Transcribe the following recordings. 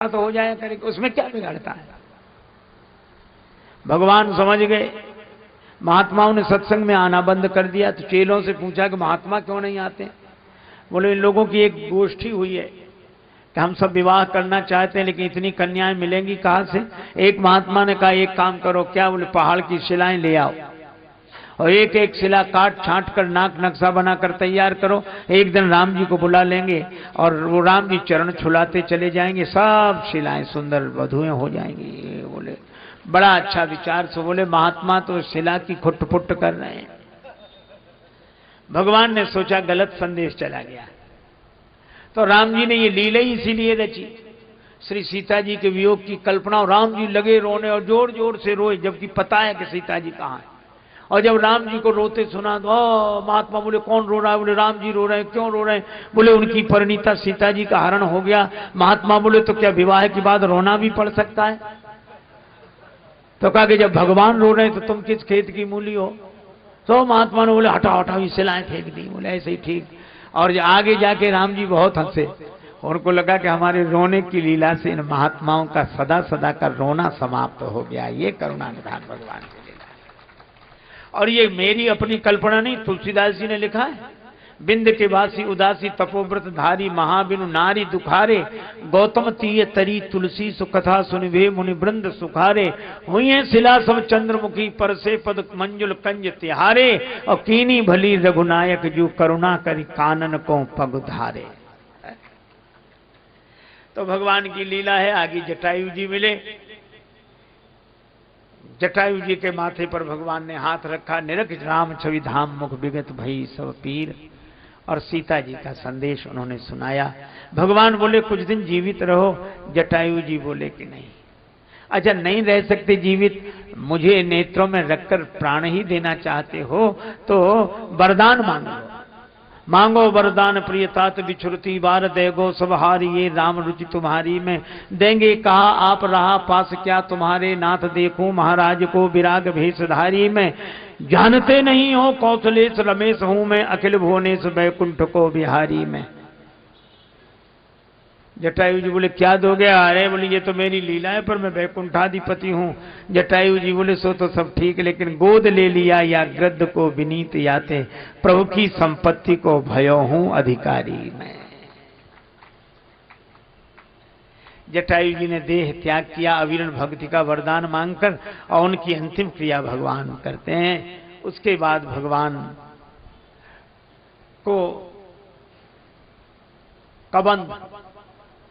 तो हो जाया करेगा, उसमें क्या बिगाड़ता है। भगवान समझ गए। महात्माओं ने सत्संग में आना बंद कर दिया। तो चेलों से पूछा कि महात्मा क्यों नहीं आते। बोले इन लोगों की एक गोष्ठी हुई है कि हम सब विवाह करना चाहते हैं लेकिन इतनी कन्याएं मिलेंगी कहां से। एक महात्मा ने कहा एक काम करो, क्या। बोले पहाड़ की शिलाएं ले आओ और एक एक शिला काट छांट कर नाक नक्शा बनाकर तैयार करो। एक दिन राम जी को बुला लेंगे और वो राम जी चरण छुलाते चले जाएंगे, सब शिलाएं सुंदर वधुएं हो जाएंगी। बोले बड़ा अच्छा विचार। सो बोले महात्मा तो शिला की खुट-पुट कर रहे हैं। भगवान ने सोचा गलत संदेश चला गया। तो राम जी ने ये लीला ही इसीलिए रची, श्री सीता जी के वियोग की कल्पना। और राम जी लगे रोने और जोर जोर से रोए, जबकि पता है कि सीता जी कहाँ है। और जब राम जी को रोते सुना तो महात्मा बोले कौन रो रहा है। बोले राम जी रो रहे हैं। क्यों रो रहे हैं। बोले उनकी परिणीता सीता जी का हरण हो गया। महात्मा बोले तो क्या विवाह के बाद रोना भी पड़ सकता है। तो कहा कि जब भगवान रो रहे हैं तो तुम किस खेत की मूली हो। तो महात्मा ने बोले हटाओ हटाओ, ये शिलाएं फेंक दी। बोले ऐसे ही ठीक। और आगे जाके राम जी बहुत हंसे। उनको लगा कि हमारे रोने की लीला से इन महात्माओं का सदा सदा का रोना समाप्त हो गया। ये करुणा निधान भगवान की लीला है। और ये मेरी अपनी कल्पना नहीं, तुलसीदास जी ने लिखा है। बिंद के वासी उदासी तपोव्रत धारी, महाबिनु नारी दुखारे, गौतम तीय तरी तुलसी सुकथा सुनिभे मुनि वृंद सुखारे, हुई है शिला सब चंद्रमुखी पर से पद मंजुल कंज तिहारे, और कीनी भली रघुनायक जो करुणा करी कानन को पग धारे। तो भगवान की लीला है। आगे जटायु जी मिले। जटायु जी के माथे पर भगवान ने हाथ रखा। निरख राम छवि धाम मुख विगत भई सब पीर, और सीता जी का संदेश उन्होंने सुनाया। भगवान बोले कुछ दिन जीवित रहो। जटायु जी बोले कि नहीं। अच्छा नहीं रह सकते जीवित, मुझे नेत्रों में रखकर प्राण ही देना चाहते हो तो वरदान मांगो। मांगो वरदान प्रिय तात बिछुरती बार देगो सब हारी, ये राम रुचि तुम्हारी में देंगे कहा आप रहा पास क्या तुम्हारे नाथ देखूं महाराज को विराग भेषधारी में, जानते नहीं हो कौशलेश रमेश हूं मैं अखिल भुवनेश वैकुंठ को बिहारी में। जटायु जी बोले क्या दोगे। अरे बोले ये तो मेरी लीला है पर मैं वैकुंठाधिपति हूं। जटायु जी बोले सो तो सब ठीक, लेकिन गोद ले लिया या गृद्ध को विनीत याते, प्रभु की संपत्ति को भयो हूं अधिकारी मैं। जटायु जी ने देह त्याग किया अविरण भक्ति का वरदान मांगकर, और उनकी अंतिम क्रिया भगवान करते हैं। उसके बाद भगवान को कबंध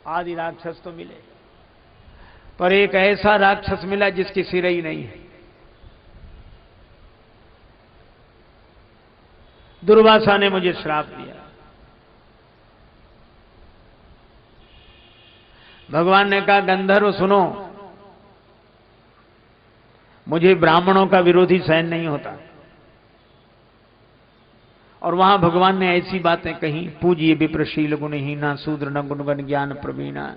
आदि राक्षस तो मिले, पर एक ऐसा राक्षस मिला जिसकी सिर ही नहीं है। दुर्वासा ने मुझे श्राप दिया। भगवान ने कहा गंधर्व सुनो, मुझे ब्राह्मणों का विरोधी सहन नहीं होता। और वहां भगवान ने ऐसी बातें कही, पूजिए विप्रशील गुणहीना शूद्र न गुणगण ज्ञान प्रवीणा।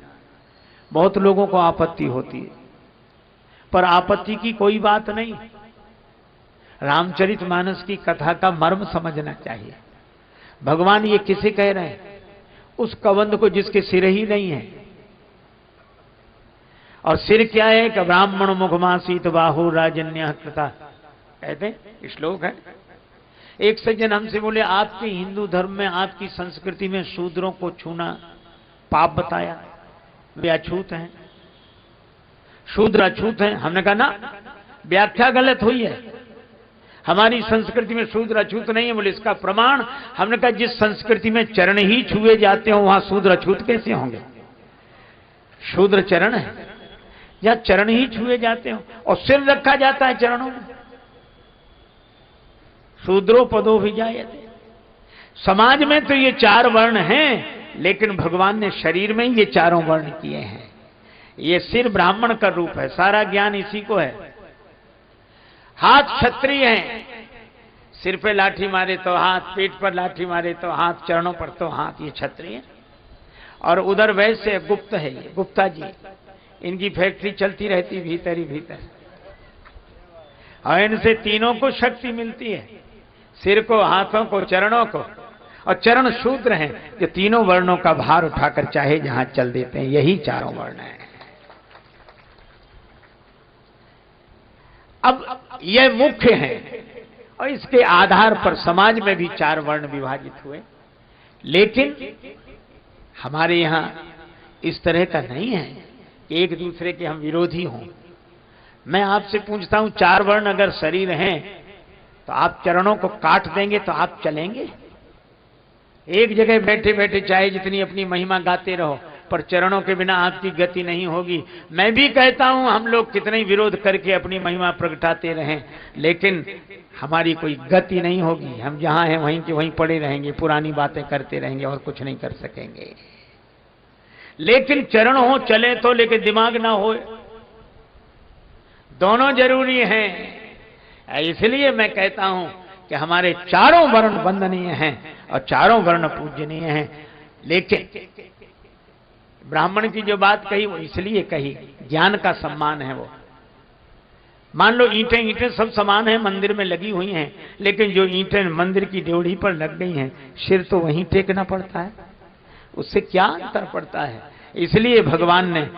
बहुत लोगों को आपत्ति होती है, पर आपत्ति की कोई बात नहीं। रामचरितमानस की कथा का मर्म समझना चाहिए। भगवान ये किसे कह रहे हैं। उस कबंध को जिसके सिर ही नहीं है। और सिर क्या है कि ब्राह्मण मुखमासीत बाहु राजन्य कृता, कहते श्लोक है। एक सज्जन हमसे बोले आपके हिंदू धर्म में आपकी संस्कृति में शूद्रों को छूना पाप बताया, वे अछूत हैं, शूद्र अछूत हैं। हमने कहा ना, व्याख्या गलत हुई है। हमारी संस्कृति में शूद्र अछूत नहीं है। बोले इसका प्रमाण। हमने कहा जिस संस्कृति में चरण ही छुए जाते हो वहां शूद्र अछूत कैसे होंगे। शूद्र चरण है, या चरण ही छुए जाते हो और सिर रखा जाता है चरणों में। शूद्रो पदो भी जायते। समाज में तो ये चार वर्ण हैं, लेकिन भगवान ने शरीर में ये चारों वर्ण किए हैं। ये सिर ब्राह्मण का रूप है, सारा ज्ञान इसी को है। हाथ क्षत्रिय हैं, सिर पे लाठी मारे तो हाथ, पेट पर लाठी मारे तो हाथ, चरणों पर तो हाथ, ये क्षत्रिय। और उधर वैसे गुप्त है, ये गुप्ता जी, इनकी फैक्ट्री चलती रहती भीतर ही भीतर, और इनसे तीनों को शक्ति मिलती है, सिर को, हाथों को, चरणों को। और चरण शूद्र हैं जो तीनों वर्णों का भार उठाकर चाहे जहां चल देते हैं। यही चारों वर्ण हैं। अब यह मुख्य है और इसके आधार पर समाज में भी चार वर्ण विभाजित हुए। लेकिन हमारे यहां इस तरह का नहीं है कि एक दूसरे के हम विरोधी हों। मैं आपसे पूछता हूं, चार वर्ण अगर शरीर हैं तो आप चरणों को काट देंगे तो आप चलेंगे? एक जगह बैठे बैठे चाहे जितनी अपनी महिमा गाते रहो, पर चरणों के बिना आपकी गति नहीं होगी। मैं भी कहता हूं हम लोग कितने विरोध करके अपनी महिमा प्रगटाते रहें, लेकिन हमारी कोई गति नहीं होगी। हम जहां हैं वहीं के वहीं पड़े रहेंगे, पुरानी बातें करते रहेंगे और कुछ नहीं कर सकेंगे। लेकिन चरण हो चले तो, लेकिन दिमाग ना हो, दोनों जरूरी हैं। इसलिए मैं कहता हूं कि हमारे चारों वर्ण वंदनीय हैं और चारों वर्ण पूजनीय हैं। लेकिन ब्राह्मण की जो बात कही वो इसलिए कही, ज्ञान का सम्मान है वो। मान लो ईंटें सब समान है, मंदिर में लगी हुई हैं, लेकिन जो ईंटें मंदिर की ड्योढ़ी पर लग गई हैं, सिर तो वहीं टेकना पड़ता है। उससे क्या अंतर पड़ता है? इसलिए भगवान ने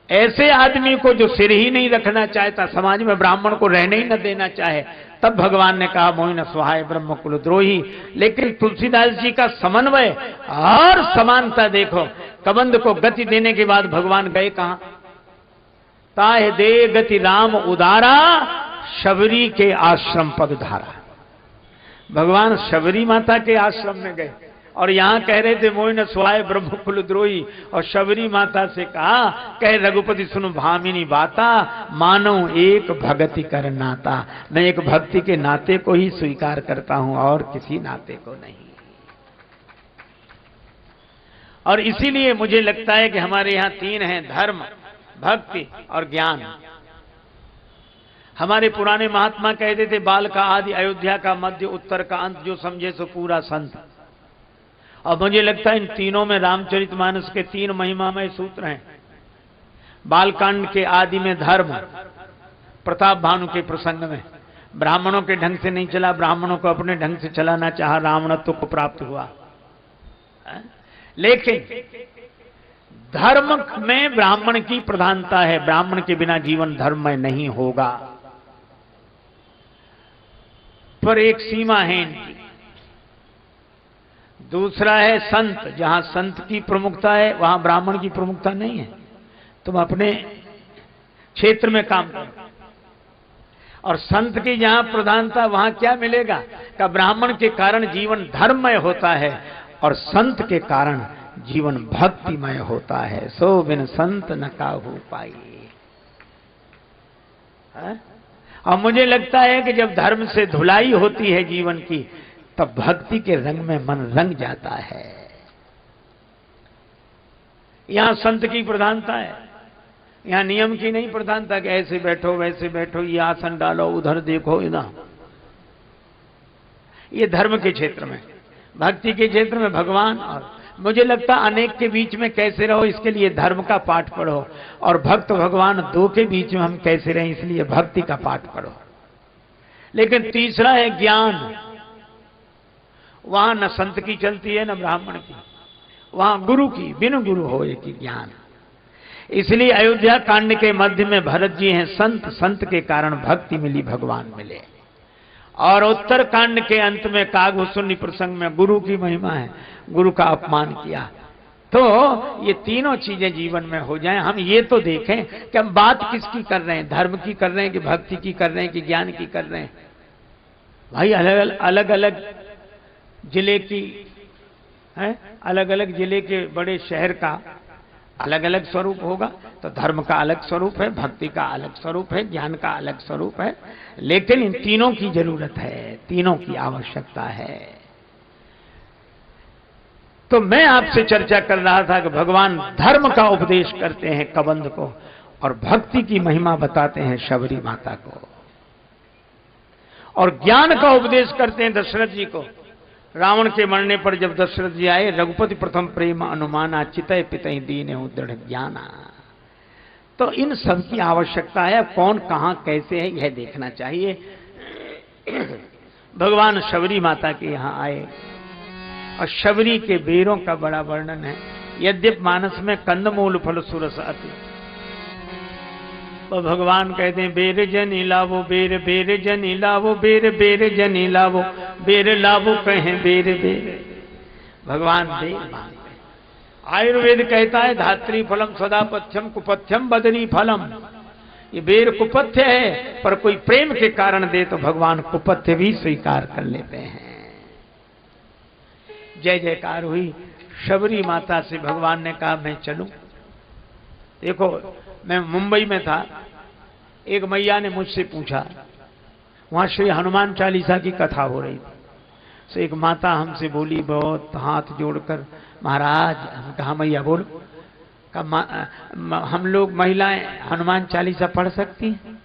ऐसे आदमी को जो सिर ही नहीं रखना चाहता, समाज में ब्राह्मण को रहने ही न देना चाहे, तब भगवान ने कहा मोहि न सुहाय ब्रह्म कुलद्रोही। लेकिन तुलसीदास जी का समन्वय और समानता देखो। कबंध को गति देने के बाद भगवान गए कहां? ताहे दे गति राम उदारा, शबरी के आश्रम पद धारा। भगवान शबरी माता के आश्रम में गए और यहां कह रहे थे मोहि न सुहाय ब्रह्म कुलद्रोही, और शबरी माता से कहा, कह रघुपति सुन भामिनी बाता, मानो एक भक्ति कर नाता। मैं एक भक्ति के नाते को ही स्वीकार करता हूं और किसी नाते को नहीं। और इसीलिए मुझे लगता है कि हमारे यहां तीन हैं, धर्म, भक्ति और ज्ञान। हमारे पुराने महात्मा कहते थे, बाल का आदि अयोध्या का मध्य उत्तर का अंत, जो समझे सो पूरा संत। और मुझे लगता है इन तीनों में रामचरितमानस के तीन महिमामय सूत्र हैं। बालकांड के आदि में धर्म, प्रताप भानु के प्रसंग में ब्राह्मणों के ढंग से नहीं चला, ब्राह्मणों को अपने ढंग से चलाना चाहा, रावणत्व को प्राप्त हुआ। लेकिन धर्म में ब्राह्मण की प्रधानता है, ब्राह्मण के बिना जीवन धर्ममय नहीं होगा। पर एक सीमा है इनकी। दूसरा है संत, जहां संत की प्रमुखता है वहां ब्राह्मण की प्रमुखता नहीं है। तुम अपने क्षेत्र में काम करो, और संत की जहां प्रधानता वहां क्या मिलेगा? का ब्राह्मण के कारण जीवन धर्ममय होता है और संत के कारण जीवन भक्तिमय होता है। सो बिन संत न काहू पाई। और मुझे लगता है कि जब धर्म से धुलाई होती है जीवन की, तब भक्ति के रंग में मन रंग जाता है। यहां संत की प्रधानता है, यहां नियम की नहीं प्रधानता कि ऐसे बैठो वैसे बैठो, ये आसन डालो उधर देखो ना। ये धर्म के क्षेत्र में। भक्ति के क्षेत्र में भगवान और मुझे लगता अनेक के बीच में कैसे रहो, इसके लिए धर्म का पाठ पढ़ो, और भक्त भगवान दो के बीच में हम कैसे रहें, इसलिए भक्ति का पाठ पढ़ो। लेकिन तीसरा है ज्ञान। वहां न संत की चलती है न ब्राह्मण की, वहां गुरु की, बिन गुरु होए की ज्ञान। इसलिए अयोध्या कांड के मध्य में भरत जी हैं संत, संत के कारण भक्ति मिली, भगवान मिले। और उत्तर कांड के अंत में कागभूषुंडी प्रसंग में गुरु की महिमा है, गुरु का अपमान किया। तो ये तीनों चीजें जीवन में हो जाएं, हम ये तो देखें कि हम बात किसकी कर रहे हैं, धर्म की कर रहे हैं कि भक्ति की कर रहे हैं कि ज्ञान की कर रहे हैं। भाई अलग अलग जिले की है, अलग अलग जिले के बड़े शहर का अलग अलग स्वरूप होगा। तो धर्म का अलग स्वरूप है, भक्ति का अलग स्वरूप है, ज्ञान का अलग स्वरूप है। लेकिन इन तीनों की जरूरत है, तीनों की आवश्यकता है। तो मैं आपसे चर्चा कर रहा था कि भगवान धर्म का उपदेश करते हैं कबंध को, और भक्ति की महिमा बताते हैं शबरी माता को, और ज्ञान का उपदेश करते हैं दशरथ जी को। रावण के मरने पर जब दशरथ जी आए, रघुपति प्रथम प्रेम अनुमाना, चितय पितहि दीनहु दृढ़ ज्ञाना। तो इन सब की आवश्यकता है। कौन कहां कैसे है यह देखना चाहिए। भगवान शबरी माता के यहां आए और शबरी के बेरों का बड़ा वर्णन है। यद्यप मानस में कंदमूल फल सुरस अति, तो भगवान कहते हैं बेर जनी लावो, बेर बेर जनी लावो, बेर बेर जनी लावो, बेर लावो कहें बेर बेर। भगवान बेर मांगते। आयुर्वेद कहता है धात्री फलम सदा पथ्यम कुपथ्यम बदरी फलम। ये बेर कुपथ्य है, पर कोई प्रेम के कारण दे तो भगवान कुपथ्य भी स्वीकार कर लेते हैं। जय जयकार हुई। शबरी माता से भगवान ने कहा मैं चलूं। देखो मैं मुंबई में था, एक मैया ने मुझसे पूछा, वहां श्री हनुमान चालीसा की कथा हो रही थी। तो एक माता हमसे बोली बहुत हाथ जोड़कर, महाराज, हम कहा मैया बोलो, हम लोग महिलाएं हनुमान चालीसा पढ़ सकती हैं?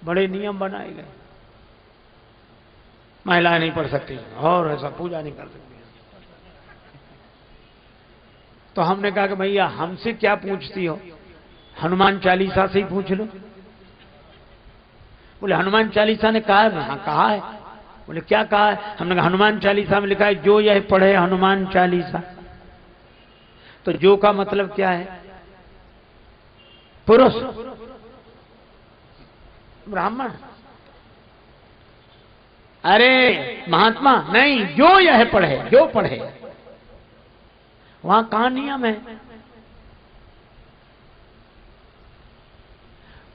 बड़े नियम बनाए गए, महिलाएं नहीं पढ़ सकती और ऐसा पूजा नहीं कर सकती। तो हमने कहा कि भैया हमसे क्या पूछती हो, हनुमान चालीसा से ही पूछ लो। बोले हनुमान चालीसा ने कहा है? हाँ कहा है। बोले क्या कहा है? हमने कहा हनुमान चालीसा में लिखा है जो यह पढ़े हनुमान चालीसा। तो जो का मतलब क्या है? पुरुष, ब्राह्मण। अरे महात्मा नहीं, जो यह पढ़े, जो पढ़े। वहां कहां नियम है?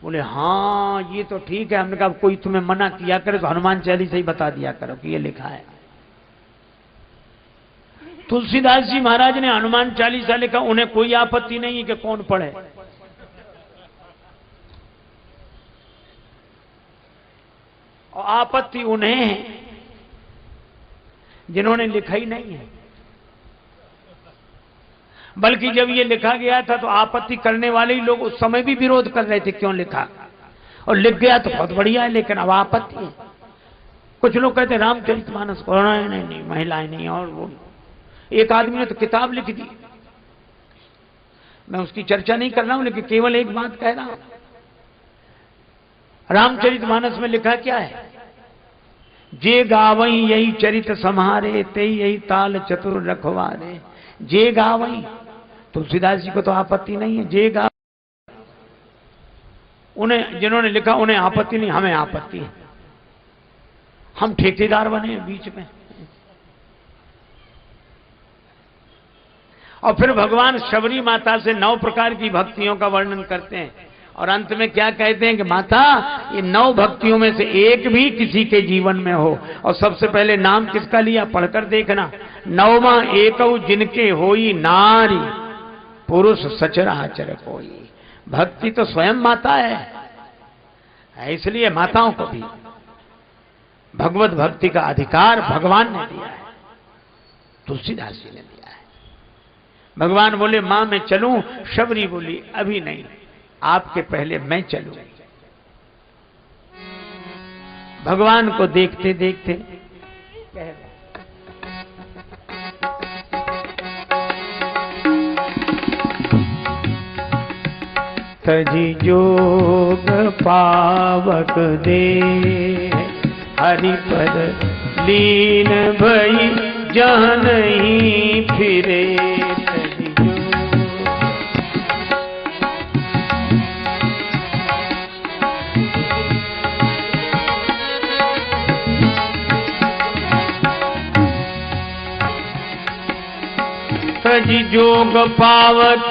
बोले हाँ ये तो ठीक है। हमने कहा कोई तुम्हें मना किया करे तो हनुमान चालीसा ही बता दिया करो कि ये लिखा है। तुलसीदास जी महाराज ने हनुमान चालीसा लिखा, उन्हें कोई आपत्ति नहीं है कि कौन पढ़े। और आपत्ति उन्हें है जिन्होंने लिखा ही नहीं है। बल्कि जब ये लिखा गया था तो आपत्ति करने वाले ही लोग उस समय भी विरोध कर रहे थे, क्यों लिखा, और लिख गया तो बहुत बढ़िया है, लेकिन अब आपत्ति है। कुछ लोग कहते रामचरितमानस को नहीं, महिलाएं नहीं। और वो एक आदमी ने तो किताब लिख दी, मैं उसकी चर्चा नहीं कर रहा हूं, लेकिन केवल एक बात कह रहा हूं। रामचरितमानस में लिखा क्या है? जे गावई यही चरित सम्हारे, ते यही ताल चतुर रखवारे। जे गावई, तुलसीदास जी को तो आपत्ति नहीं है। जे गा, उन्हें जिन्होंने लिखा उन्हें आपत्ति नहीं, हमें आपत्ति है। हम ठेकेदार बने बीच में। और फिर भगवान शबरी माता से 9 प्रकार की भक्तियों का वर्णन करते हैं, और अंत में क्या कहते हैं कि माता ये 9 भक्तियों में से एक भी किसी के जीवन में हो। और सबसे पहले नाम किसका लिया, पढ़कर देखना। 9वां एकौ जिनके होई नारी, पुरुष सचराचर कोई। भक्ति तो स्वयं माता है, इसलिए माताओं को भी भगवत भक्ति का अधिकार भगवान ने दिया है, तुलसीदास जी ने दिया है। भगवान बोले मां मैं चलूं, शबरी बोली अभी नहीं, आपके पहले मैं चलूं। भगवान को देखते देखते तजी जोग पावक दे, हरिपद लीन भई जहाँ नहीं फिरे। तजी जोग पावक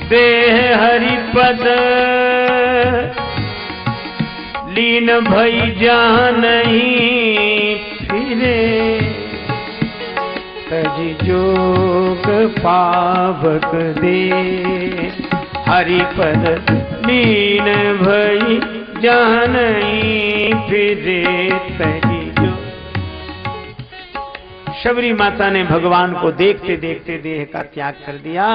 देह हरिपद लीन भई जहाँ नहीं फिरे। तजी जोग पावक दे हरिपद लीन भई जहाँ नहीं फिरे। तजी शबरी माता ने भगवान को देखते देखते देह का त्याग कर दिया।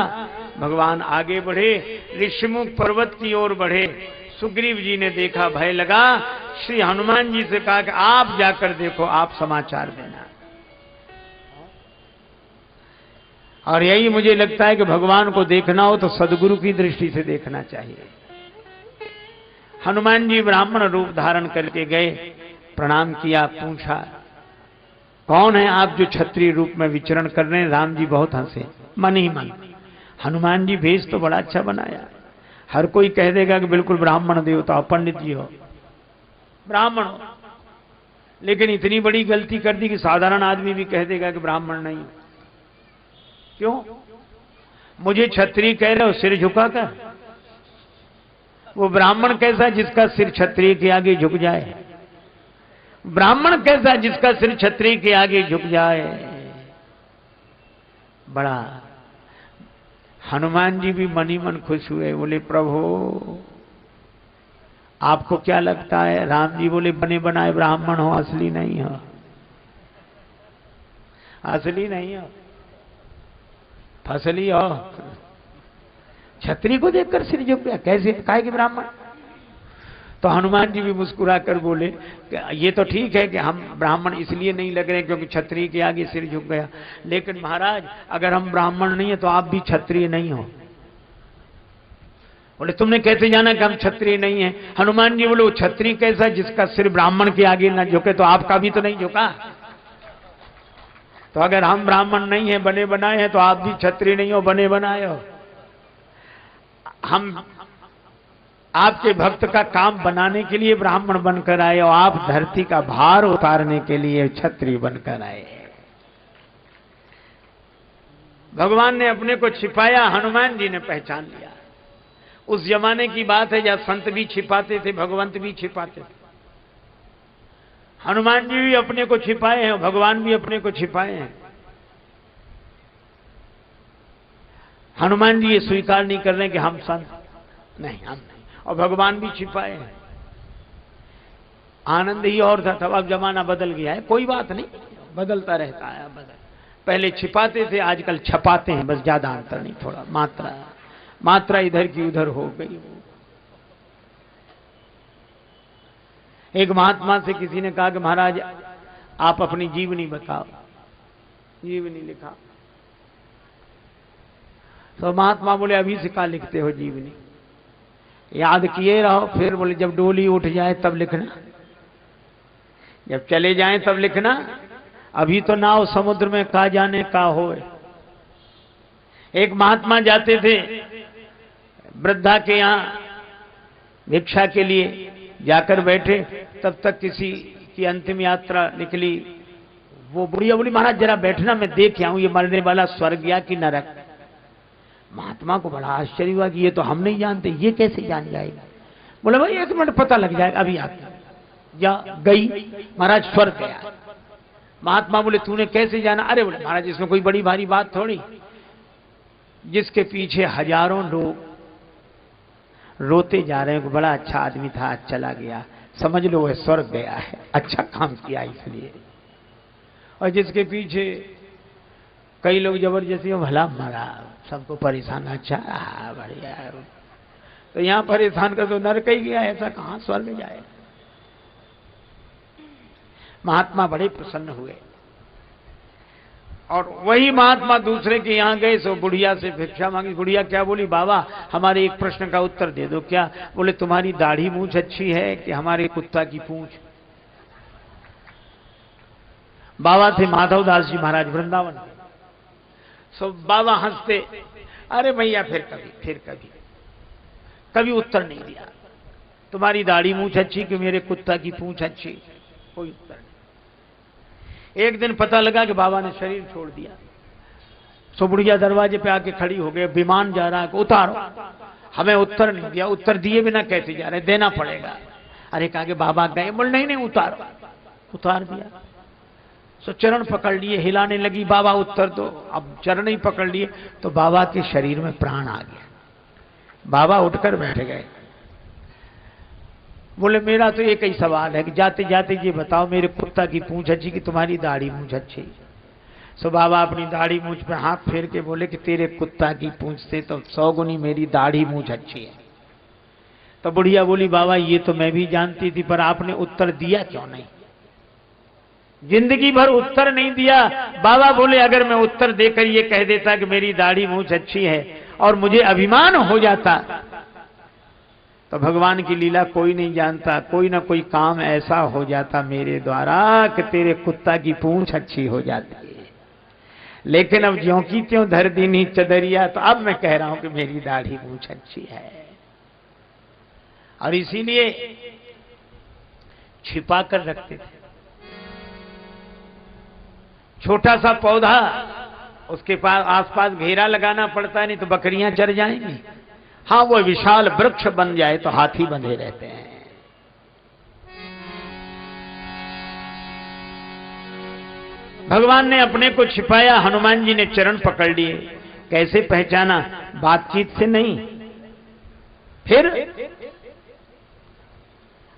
भगवान आगे बढ़े, ऋषिमुख पर्वत की ओर बढ़े। सुग्रीव जी ने देखा, भय लगा। श्री हनुमान जी से कहा कि आप जाकर देखो, आप समाचार देना। और यही मुझे लगता है कि भगवान को देखना हो तो सदगुरु की दृष्टि से देखना चाहिए। हनुमान जी ब्राह्मण रूप धारण करके गए, प्रणाम किया, पूछा कौन है आप जो क्षत्रिय रूप में विचरण कर रहे हैं? राम जी बहुत हंसे, मन ही मन। हनुमान जी भेष तो बड़ा अच्छा बनाया, हर कोई कह देगा कि बिल्कुल ब्राह्मण देवता, पंडित जी हो, ब्राह्मण हो, लेकिन इतनी बड़ी गलती कर दी कि साधारण आदमी भी कह देगा कि ब्राह्मण नहीं। क्यों? मुझे क्षत्रिय कह रहे हो सिर झुकाकर, वो ब्राह्मण कैसा जिसका सिर क्षत्रिय के आगे झुक जाए? ब्राह्मण कैसा जिसका सिर क्षत्रिय के आगे झुक जाए? बड़ा हनुमान जी भी मन ही मन खुश हुए, बोले प्रभु आपको क्या लगता है? राम जी बोले बने बनाए ब्राह्मण हो, असली नहीं हो, असली नहीं हो, फसली हो। क्षत्रिय को देखकर सिर झुक गया, कैसे? काहे कि ब्राह्मण। तो हनुमान जी भी मुस्कुरा कर बोले ये तो ठीक है कि हम ब्राह्मण इसलिए नहीं लग रहे क्योंकि क्षत्रिय के आगे सिर झुक गया, लेकिन महाराज अगर हम ब्राह्मण नहीं है तो आप भी क्षत्रिय नहीं हो। बोले तुमने कैसे जाना कि हम क्षत्रिय नहीं है? हनुमान जी बोले वो क्षत्रिय कैसा जिसका सिर ब्राह्मण के आगे ना झुके, तो आपका भी तो नहीं झुका। तो अगर हम ब्राह्मण नहीं है, बने बनाए हैं, तो आप भी क्षत्रिय नहीं हो, बने बनाए हो। हम आपके भक्त का काम बनाने के लिए ब्राह्मण बनकर आए और आप धरती का भार उतारने के लिए क्षत्रिय बनकर आए। भगवान ने अपने को छिपाया, हनुमान जी ने पहचान लिया। उस जमाने की बात है जब संत भी छिपाते थे, भगवंत भी छिपाते थे। हनुमान जी भी अपने को छिपाए हैं, भगवान भी अपने को छिपाए हैं। हनुमान जी ये स्वीकार नहीं कर रहे कि हम संत नहीं, हम नहीं, और भगवान भी छिपाए हैं। आनंद ही और था, तब अब जमाना बदल गया है, कोई बात नहीं, बदलता रहता है। पहले छिपाते थे, आजकल छपाते हैं, बस ज्यादा अंतर नहीं, थोड़ा मात्रा इधर की उधर हो गई। एक महात्मा से किसी ने कहा कि महाराज आप अपनी जीवनी बताओ, जीवनी लिखा। तो महात्मा बोले अभी से क्या लिखते हो जीवनी, याद किए रहो, फिर बोले जब डोली उठ जाए तब लिखना, जब चले जाएं तब लिखना, अभी तो नाव समुद्र में का जाने का होए। एक महात्मा जाते थे वृद्धा के यहां भिक्षा के लिए, जाकर बैठे, तब तक किसी की अंतिम यात्रा निकली। वो बुढ़िया बोली महाराज जरा बैठना, मैं देख आऊं ये मरने वाला स्वर्ग या कि नरक। महात्मा को बड़ा आश्चर्य हुआ कि ये तो हम नहीं जानते, ये कैसे जान जाएगा? बोले भाई 1 मिनट पता लग जाएगा, अभी आती या गई, महाराज स्वर्ग गया। महात्मा बोले तूने कैसे जाना? अरे बोले महाराज इसमें कोई बड़ी भारी बात थोड़ी, जिसके पीछे हजारों लोग रोते जा रहे हैं, बड़ा अच्छा आदमी था, चला गया, समझ लो वह स्वर्ग गया है, अच्छा काम किया इसलिए। और जिसके पीछे कई लोग जबरदस्ती भला मरा, सबको परेशान, अच्छा बढ़िया, तो यहां परेशान कर दो, नरक ही गया, ऐसा कहां स्वर्ग जाए। महात्मा बड़े प्रसन्न हुए और वही महात्मा दूसरे के यहां गए, सो बुढ़िया से भिक्षा मांगी। बुढ़िया क्या बोली? बाबा हमारे एक प्रश्न का उत्तर दे दो। क्या? बोले तुम्हारी दाढ़ी मूंछ अच्छी है कि हमारे कुत्ता की पूंछ? बाबा थे माधवदास जी महाराज वृंदावन। सो बाबा हंसते, अरे भैया फिर कभी कभी उत्तर नहीं दिया। तुम्हारी दाढ़ी मूंछ अच्छी कि मेरे कुत्ता की पूंछ अच्छी? कोई उत्तर नहीं। एक दिन पता लगा कि बाबा ने शरीर छोड़ दिया। सो बुढ़िया दरवाजे पे आके खड़ी हो गए, विमान जा रहा है, उतारो। हमें उत्तर नहीं दिया, उत्तर दिए बिना कैसे जा रहे, देना पड़ेगा। अरे कहा कि बाबा गए, बोल नहीं उतारो, उतार दिया। सो चरण पकड़ लिए, हिलाने लगी, बाबा उत्तर दो। अब चरण ही पकड़ लिए तो बाबा के शरीर में प्राण आ गया। बाबा उठकर बैठ गए, बोले मेरा तो एक ही सवाल है कि जाते जाते ये बताओ मेरे कुत्ता की पूंछ अच्छी कि तुम्हारी दाढ़ी मूंछ अच्छी? सो बाबा अपनी दाढ़ी मूंछ पे हाथ फेर के बोले कि तेरे कुत्ता की पूंछ से तो 100 गुनी मेरी दाढ़ी मूंछ अच्छी है। तो बुढ़िया बोली बाबा ये तो मैं भी जानती थी, पर आपने उत्तर दिया क्यों नहीं? जिंदगी भर उत्तर नहीं दिया। बाबा बोले अगर मैं उत्तर देकर ये कह देता कि मेरी दाढ़ी मूंछ अच्छी है और मुझे अभिमान हो जाता तो भगवान की लीला कोई नहीं जानता, कोई ना कोई काम ऐसा हो जाता मेरे द्वारा कि तेरे कुत्ता की पूंछ अच्छी हो जाती है। लेकिन अब ज्यों की त्यों धर दी नी चदरिया, तो अब मैं कह रहा हूं कि मेरी दाढ़ी पूंछ अच्छी है। और इसीलिए छिपा कर रखते थे। छोटा सा पौधा, उसके पास आसपास घेरा लगाना पड़ता है, नहीं तो बकरियां चर जाएंगी। हाँ, वो विशाल वृक्ष बन जाए तो हाथी बंधे रहते हैं। भगवान ने अपने को छिपाया, हनुमान जी ने चरण पकड़ लिए। कैसे पहचाना? बातचीत से नहीं, फिर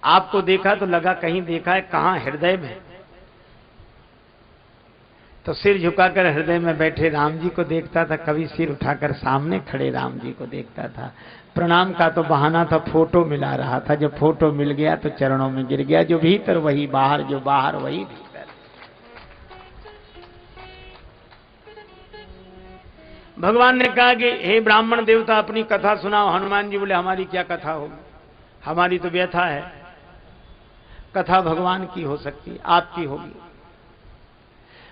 आपको देखा तो लगा कहीं देखा है, कहां? हृदय में। तो सिर झुकाकर हृदय में बैठे राम जी को देखता था, कभी सिर उठाकर सामने खड़े राम जी को देखता था। प्रणाम का तो बहाना था, फोटो मिला रहा था। जब फोटो मिल गया तो चरणों में गिर गया। जो भीतर वही बाहर, जो बाहर वही भीतर। भगवान ने कहा कि हे ब्राह्मण देवता, अपनी कथा सुनाओ। हनुमान जी बोले, हमारी क्या कथा होगी, हमारी तो व्यथा है। कथा भगवान की हो सकती है, आपकी होगी।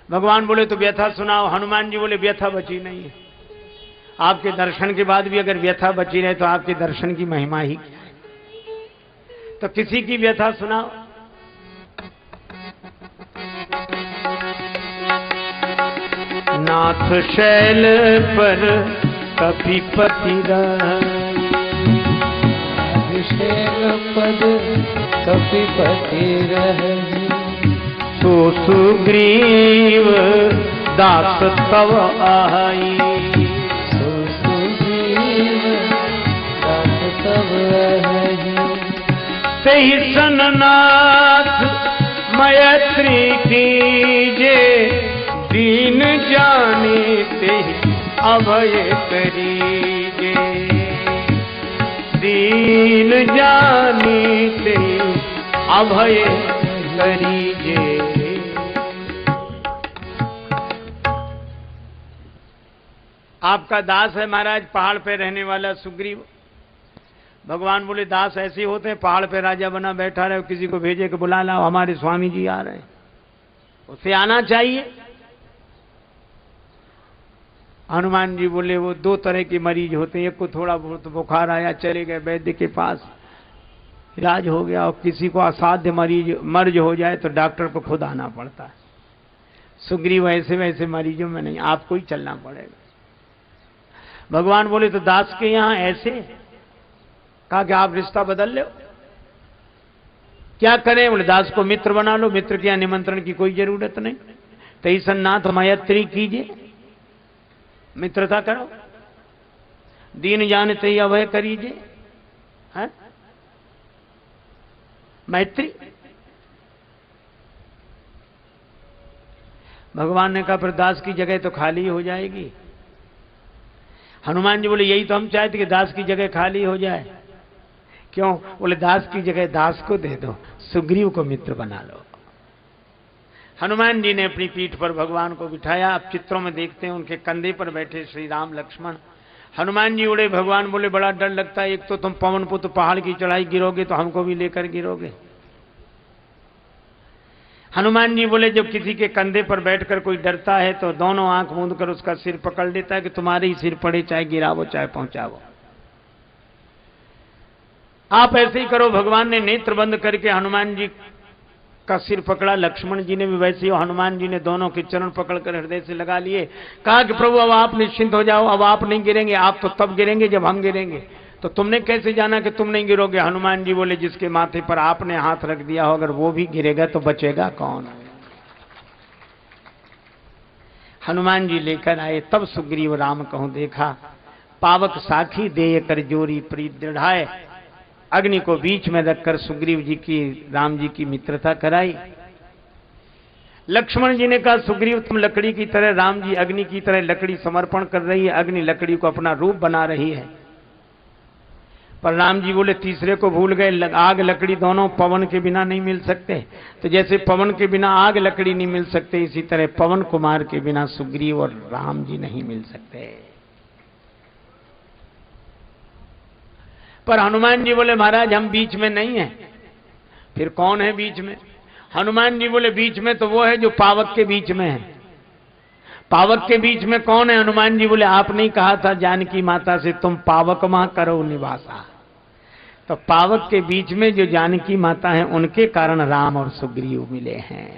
भगवान बोले तो व्यथा सुनाओ। हनुमान जी बोले, व्यथा बची नहीं है। आपके दर्शन के बाद भी अगर व्यथा बची रहे तो आपके दर्शन की महिमा ही क्या है। तो किसी की व्यथा सुनाओ। नाथ शैल पर कपिपति शैल पद कपिपति रहे, सो सुग्रीव दास तव आई। सो सुग्रीव दास तव आई। सही सननाथ मैत्री कीजे, दीन जाने ते अभय करीजे। दीन जाने ते अभय करीजे। आपका दास है महाराज, पहाड़ पे रहने वाला सुग्रीव। भगवान बोले, दास ऐसे होते हैं, पहाड़ पे राजा बना बैठा रहे, किसी को भेजे कि बुला लाओ, हमारे स्वामी जी आ रहे हैं, उसे आना चाहिए। हनुमान जी बोले, वो दो तरह के मरीज होते हैं, एक को थोड़ा बहुत बुखार आया, चले गए वैद्य के पास, इलाज हो गया। और किसी को असाध्य मर्ज हो जाए तो डॉक्टर को खुद आना पड़ता है। सुग्रीव ऐसे वैसे मरीजों में नहीं, आपको ही चलना पड़ेगा। भगवान बोले, तो दास के यहां ऐसे? कहा कि आप रिश्ता बदल लो। क्या करें? बोले, दास को मित्र बना लो। मित्र के यहां निमंत्रण की कोई जरूरत नहीं। तई सन्नाथ मैत्री कीजिए, मित्रता करो। दीन जानते ही अभय करीजिए, है मैत्री। भगवान ने कहा, पर दास की जगह तो खाली हो जाएगी। हनुमान जी बोले, यही तो हम चाहते कि दास की जगह खाली हो जाए। क्यों? बोले, दास की जगह दास को दे दो, सुग्रीव को मित्र बना लो। हनुमान जी ने अपनी पीठ पर भगवान को बिठाया। आप चित्रों में देखते हैं, उनके कंधे पर बैठे श्री राम लक्ष्मण। हनुमान जी उड़े। भगवान बोले, बड़ा डर लगता है, एक तो तुम पवन पुत्र पहाड़ की चढ़ाई गिरोगे तो हमको भी लेकर गिरोगे। हनुमान जी बोले, जब किसी के कंधे पर बैठकर कोई डरता है तो दोनों आंख मूंद कर उसका सिर पकड़ लेता है कि तुम्हारे ही सिर पड़े, चाहे गिरावो चाहे पहुंचावो। आप ऐसे ही करो। भगवान ने नेत्र बंद करके हनुमान जी का सिर पकड़ा। लक्ष्मण जी ने भी वैसे ही, हनुमान जी ने दोनों के चरण पकड़कर हृदय से लगा लिए। कहा कि प्रभु, अब आप निश्चिंत हो जाओ, अब आप नहीं गिरेंगे। आप तो तब गिरेंगे जब हम गिरेंगे। तो तुमने कैसे जाना कि तुम नहीं गिरोगे? हनुमान जी बोले, जिसके माथे पर आपने हाथ रख दिया हो, अगर वो भी गिरेगा तो बचेगा कौन? हनुमान जी लेकर आए। तब सुग्रीव राम कहूं देखा, पावक साखी देय कर जोरी प्रीत दृढ़ाए। अग्नि को बीच में रखकर सुग्रीव जी की, राम जी की मित्रता कराई। लक्ष्मण जी ने कहा, सुग्रीव तुम लकड़ी की तरह, राम जी अग्नि की तरह लकड़ी समर्पण कर रही है, अग्नि लकड़ी को अपना रूप बना रही है। पर राम जी बोले, तीसरे को भूल गए। आग लकड़ी दोनों पवन के बिना नहीं मिल सकते। तो जैसे पवन के बिना आग लकड़ी नहीं मिल सकते, इसी तरह पवन कुमार के बिना सुग्रीव और राम जी नहीं मिल सकते। पर हनुमान जी बोले महाराज हम बीच में नहीं हैं। फिर कौन है बीच में? हनुमान जी बोले बीच में तो वो है जो पावक के बीच में है। पावक के बीच में कौन है? हनुमान जी बोले आपने ही कहा था जानकी माता से तुम पावक मां करो निवासा। तो पावक के बीच में जो जानकी माता है उनके कारण राम और सुग्रीव मिले हैं।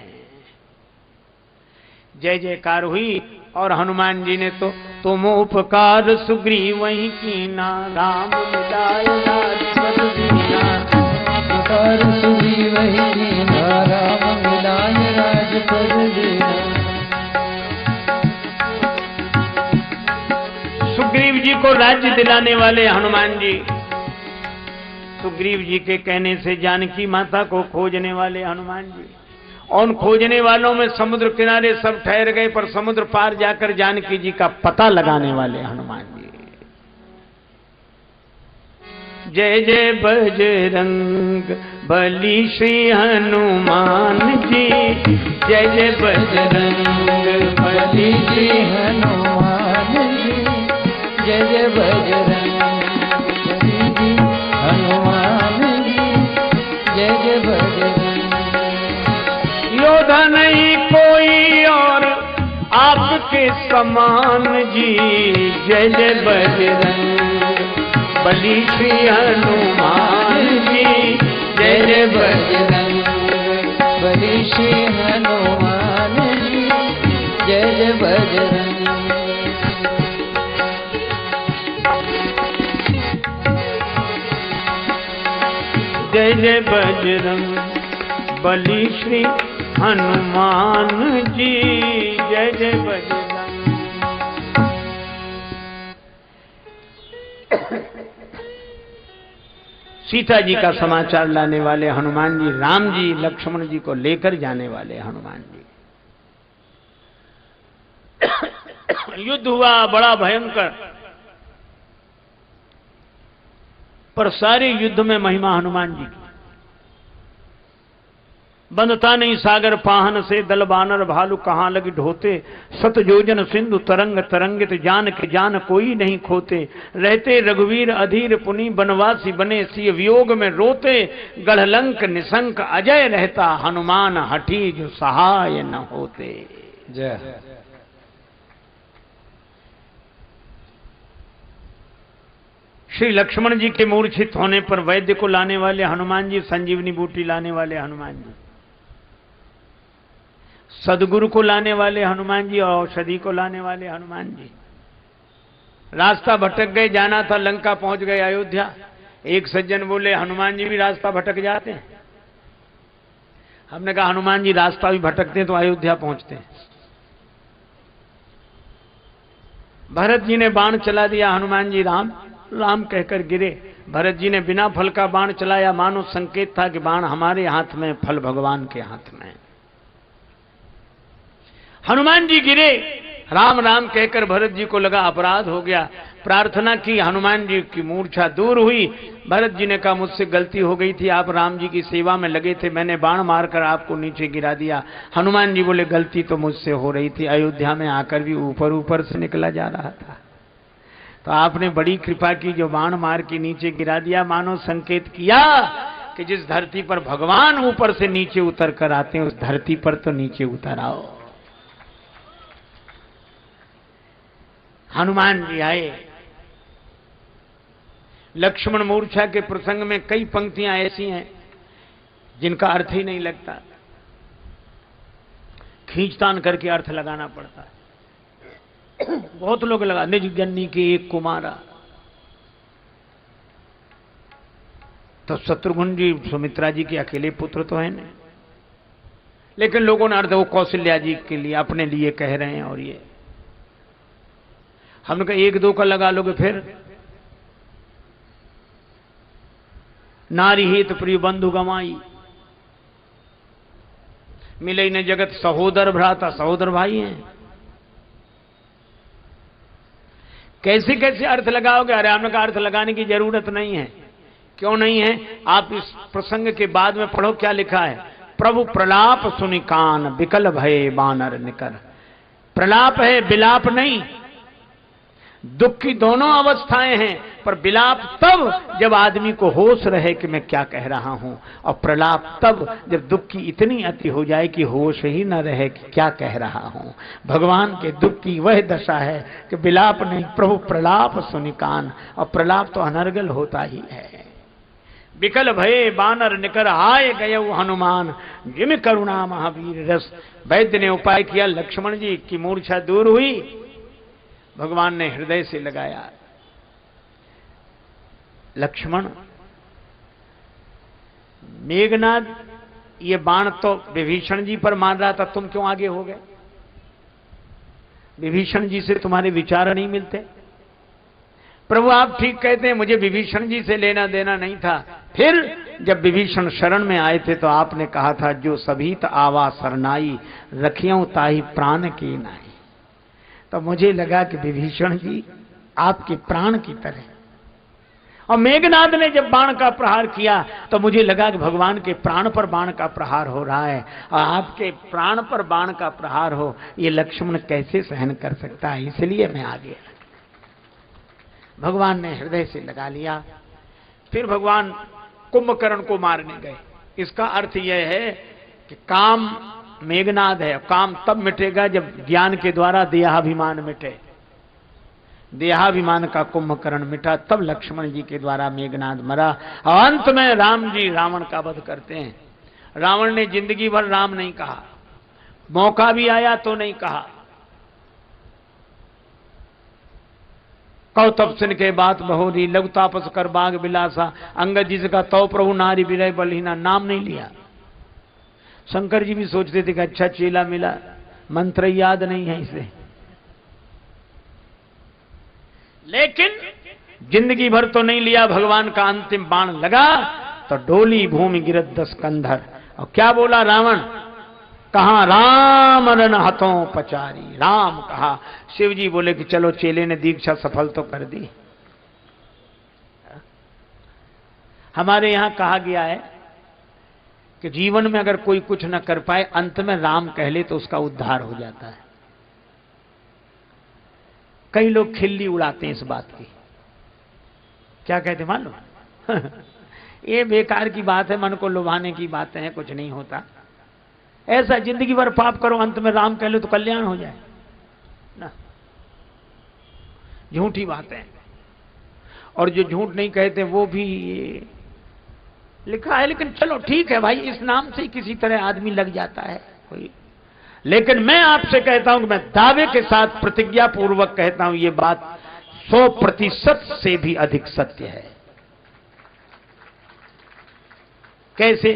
जय जयकार हुई और हनुमान जी ने तो तुम उपकार सुग्रीव वही कीना राम मिलाय राजपद दीना। उपकार सुग्रीव वही कीना राम मिलाय राजपद दीना। सुग्रीव जी को राज्य दिलाने वाले हनुमान जी, सुग्रीव जी के कहने से जानकी माता को खोजने वाले हनुमान जी, और उन खोजने वालों में समुद्र किनारे सब ठहर गए पर समुद्र पार जाकर जानकी जी का पता लगाने वाले हनुमान जी। जय जय बजरंग बली श्री हनुमान जी। जय जय बजरंग बली श्री हनुमान जी। जय जय बजरंग बली जी हनुमान जी। जय जय बजरंग। योद्धा नहीं कोई और आपके समान जी। जय जय बजरंग बली श्री हनुमान जी। जय जय बजरंग बली श्री हनुमान जी। जय जय बजरंग। जय जय बजरंग बली श्री हनुमान जी। जय जय बजरंग। सीता जी का समाचार लाने वाले हनुमान जी, राम जी लक्ष्मण जी को लेकर जाने वाले हनुमान जी। युद्ध हुआ बड़ा भयंकर, पर सारे युद्ध में महिमा हनुमान जी की। बंधता नहीं सागर पाहन से दल बानर भालू कहाँ लगी ढोते। सत जोजन सिंधु तरंग तरंगित जान के जान कोई नहीं खोते। रहते रघुवीर अधीर पुनि बनवासी बने सिय वियोग में रोते। गढ़लंक निशंक अजय रहता हनुमान हठी जो सहाय न होते। जय। श्री लक्ष्मण जी के मूर्छित होने पर वैद्य को लाने वाले हनुमान जी, संजीवनी बूटी लाने वाले हनुमान जी, सदगुरु को लाने वाले हनुमान जी, औषधि को लाने वाले हनुमान जी। रास्ता भटक गए, जाना था लंका, पहुंच गए अयोध्या। एक सज्जन बोले हनुमान जी भी रास्ता भटक जाते हैं। हमने कहा हनुमान जी रास्ता भी भटकते हैं तो अयोध्या पहुंचते हैं। भरत जी ने बाण चला दिया, हनुमान जी राम राम कहकर गिरे। भरत जी ने बिना फल का बाण चलाया, मानो संकेत था कि बाण हमारे हाथ में, फल भगवान के हाथ में। हनुमान जी गिरे, राम राम कहकर भरत जी को लगा अपराध हो गया। प्रार्थना की, हनुमान जी की मूर्छा दूर हुई। भरत जी ने कहा मुझसे गलती हो गई थी, आप राम जी की सेवा में लगे थे, मैंने बाण मारकर आपको नीचे गिरा दिया। हनुमान जी बोले गलती तो मुझसे हो रही थी, अयोध्या में आकर भी ऊपर ऊपर से निकला जा रहा था, तो आपने बड़ी कृपा की जो बाण मार के नीचे गिरा दिया। मानो संकेत किया कि जिस धरती पर भगवान ऊपर से नीचे उतर कर आते हैं उस धरती पर तो नीचे उतर आओ। हनुमान जी आए। लक्ष्मण मूर्छा के प्रसंग में कई पंक्तियां ऐसी हैं जिनका अर्थ ही नहीं लगता, खींचतान करके अर्थ लगाना पड़ता है। बहुत लोग लगा, निज जन्नी के एक कुमारा, तो शत्रुघ्न जी सुमित्रा जी के अकेले पुत्र तो है नहीं, लेकिन लोगों ने अर्थ वो कौशल्या जी के लिए अपने लिए कह रहे हैं। और ये हमने कहा एक दो का लगा लोगे फिर। नारी हित प्रिय बंधु गमाई, मिले न जगत सहोदर भ्राता, सहोदर भाई हैं। कैसे कैसे अर्थ लगाओगे? अरे हमने कहा अर्थ लगाने की जरूरत नहीं है। क्यों नहीं है? आप इस प्रसंग के बाद में पढ़ो क्या लिखा है। प्रभु प्रलाप सुनि कान विकल भये बानर निकर। प्रलाप है, विलाप नहीं। दुख की दोनों अवस्थाएं हैं, पर विलाप तब जब आदमी को होश रहे कि मैं क्या कह रहा हूं, और प्रलाप तब जब दुख की इतनी अति हो जाए कि होश ही न रहे कि क्या कह रहा हूं। भगवान के दुख की वह दशा है कि विलाप नहीं, प्रभु प्रलाप सुनिकान, और प्रलाप तो अनर्गल होता ही है। विकल भये बानर निकर आए गए हनुमान, जिम करुणा महावीर रस। वैद्य ने उपाय किया, लक्ष्मण जी की मूर्छा दूर हुई, भगवान ने हृदय से लगाया, लक्ष्मण मेघनाद ये बाण तो विभीषण जी पर मार रहा था, तुम क्यों आगे हो गए? विभीषण जी से तुम्हारे विचार नहीं मिलते? प्रभु आप ठीक कहते हैं, मुझे विभीषण जी से लेना देना नहीं था। फिर जब विभीषण शरण में आए थे तो आपने कहा था, जो सभी त आवा सरनाई, रखियों ताही प्राण की नाई। तो मुझे लगा कि विभीषण जी आपके प्राण की तरह, और मेघनाद ने जब बाण का प्रहार किया तो मुझे लगा कि भगवान के प्राण पर बाण का प्रहार हो रहा है, और आपके प्राण पर बाण का प्रहार हो, ये लक्ष्मण कैसे सहन कर सकता है, इसलिए मैं आ गया। भगवान ने हृदय से लगा लिया। फिर भगवान कुंभकर्ण को मारने गए। इसका अर्थ यह है कि काम मेघनाद है, काम तब मिटेगा जब ज्ञान के द्वारा देहाभिमान मिटे। देहाभिमान का कुंभकर्ण मिटा, तब लक्ष्मण जी के द्वारा मेघनाद मरा, और अंत में राम जी रावण का वध करते हैं। रावण ने जिंदगी भर राम नहीं कहा, मौका भी आया तो नहीं कहा। कौ तब सुन के बात बहोरी, लघु तापस कर बाग बिलासा, अंगद जिसका तौ प्रभु नारी विरय बलहीना, नाम नहीं लिया। शंकर जी भी सोचते थे कि अच्छा चेला मिला, मंत्र याद नहीं है इसे, लेकिन जिंदगी भर तो नहीं लिया। भगवान का अंतिम बाण लगा तो डोली भूमि गिरत 10 कंधर, और क्या बोला रावण, कहा राम रन हथों पचारी, राम कहा। शिव जी बोले कि चलो चेले ने दीक्षा सफल तो कर दी। हमारे यहां कहा गया है कि जीवन में अगर कोई कुछ न कर पाए, अंत में राम कह ले तो उसका उद्धार हो जाता है। कई लोग खिल्ली उड़ाते हैं इस बात की, क्या कहते मालूम ये बेकार की बात है, मन को लुभाने की बातें हैं, कुछ नहीं होता ऐसा। जिंदगी भर पाप करो, अंत में राम कह लो तो कल्याण हो जाए ना, झूठी बातें। और जो झूठ नहीं कहते वो भी लिखा है, लेकिन चलो ठीक है भाई, इस नाम से ही किसी तरह आदमी लग जाता है कोई। लेकिन मैं आपसे कहता हूं कि मैं दावे के साथ प्रतिज्ञा पूर्वक कहता हूं, ये बात 100% से भी अधिक सत्य है। कैसे?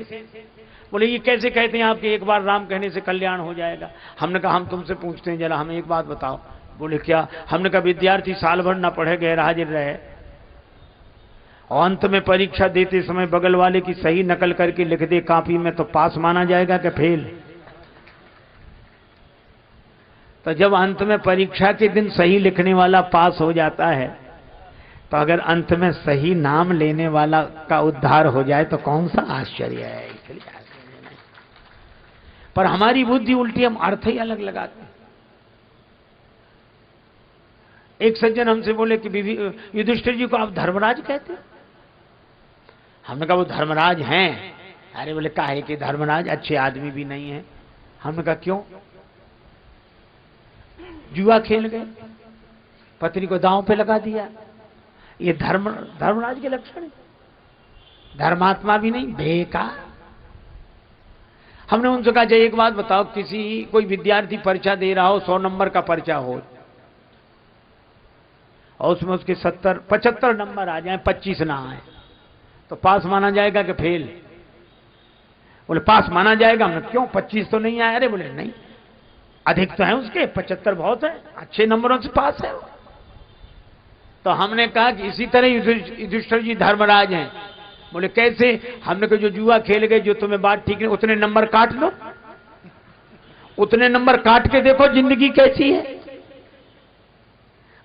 बोले ये कैसे कहते हैं आपके, एक बार राम कहने से कल्याण हो जाएगा। हमने कहा हम तुमसे पूछते हैं, जरा हमें एक बात बताओ। बोले क्या? हमने कहा विद्यार्थी साल भर ना पढ़े, गैर हाजिर रहे, और अंत में परीक्षा देते समय बगल वाले की सही नकल करके लिख दे कॉपी में, तो पास माना जाएगा कि फेल? तो जब अंत में परीक्षा के दिन सही लिखने वाला पास हो जाता है, तो अगर अंत में सही नाम लेने वाला का उद्धार हो जाए तो कौन सा आश्चर्य है। इसलिए पर हमारी बुद्धि उल्टी, हम अर्थ ही अलग लगाते हैं। एक सज्जन हमसे बोले कि युधिष्ठिर जी को आप धर्मराज कहते हैं? हमने कहा वो धर्मराज हैं। अरे बोले काहे कि धर्मराज अच्छे आदमी भी नहीं है। हमने कहा क्यों? जुआ खेल गए, पत्नी को दांव पे लगा दिया, ये धर्मराज के लक्षण? धर्मात्मा भी नहीं, बेकार। हमने उनसे कहा एक बात बताओ, कोई विद्यार्थी परीक्षा दे रहा हो, 100 नंबर का पर्चा हो, और उसमें उसके 75 नंबर आ जाए, 25 ना आए, तो पास माना जाएगा कि फेल? बोले पास माना जाएगा। हमने क्यों, 25 तो नहीं आए? अरे बोले नहीं, अधिक तो है उसके, 75 बहुत है, अच्छे नंबरों से पास है। तो हमने कहा कि इसी तरह युधिष्ठिर जी धर्मराज हैं। बोले कैसे? हमने कहा जो जुआ खेल गए, जो तुम्हें बात ठीक नहीं, उतने नंबर काट लो, उतने नंबर काट के देखो जिंदगी कैसी है।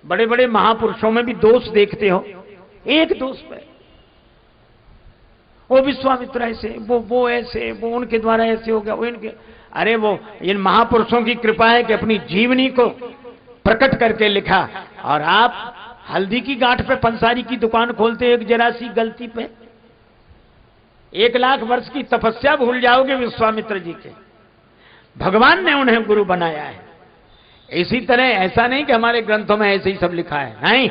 बड़े बड़े महापुरुषों में भी दोष देखते हो, एक दोष पे वो विश्वामित्र ऐसे, वो ऐसे, वो उनके द्वारा ऐसे हो गया, वो इनके। अरे वो इन महापुरुषों की कृपा है कि अपनी जीवनी को प्रकट करके लिखा, और आप हल्दी की गांठ पे पंसारी की दुकान खोलते एक जरा सी गलती पे 1,00,000 वर्ष की तपस्या भूल जाओगे विश्वामित्र जी के। भगवान ने उन्हें गुरु बनाया है। इसी तरह ऐसा नहीं कि हमारे ग्रंथों में ऐसे ही सब लिखा है, नहीं,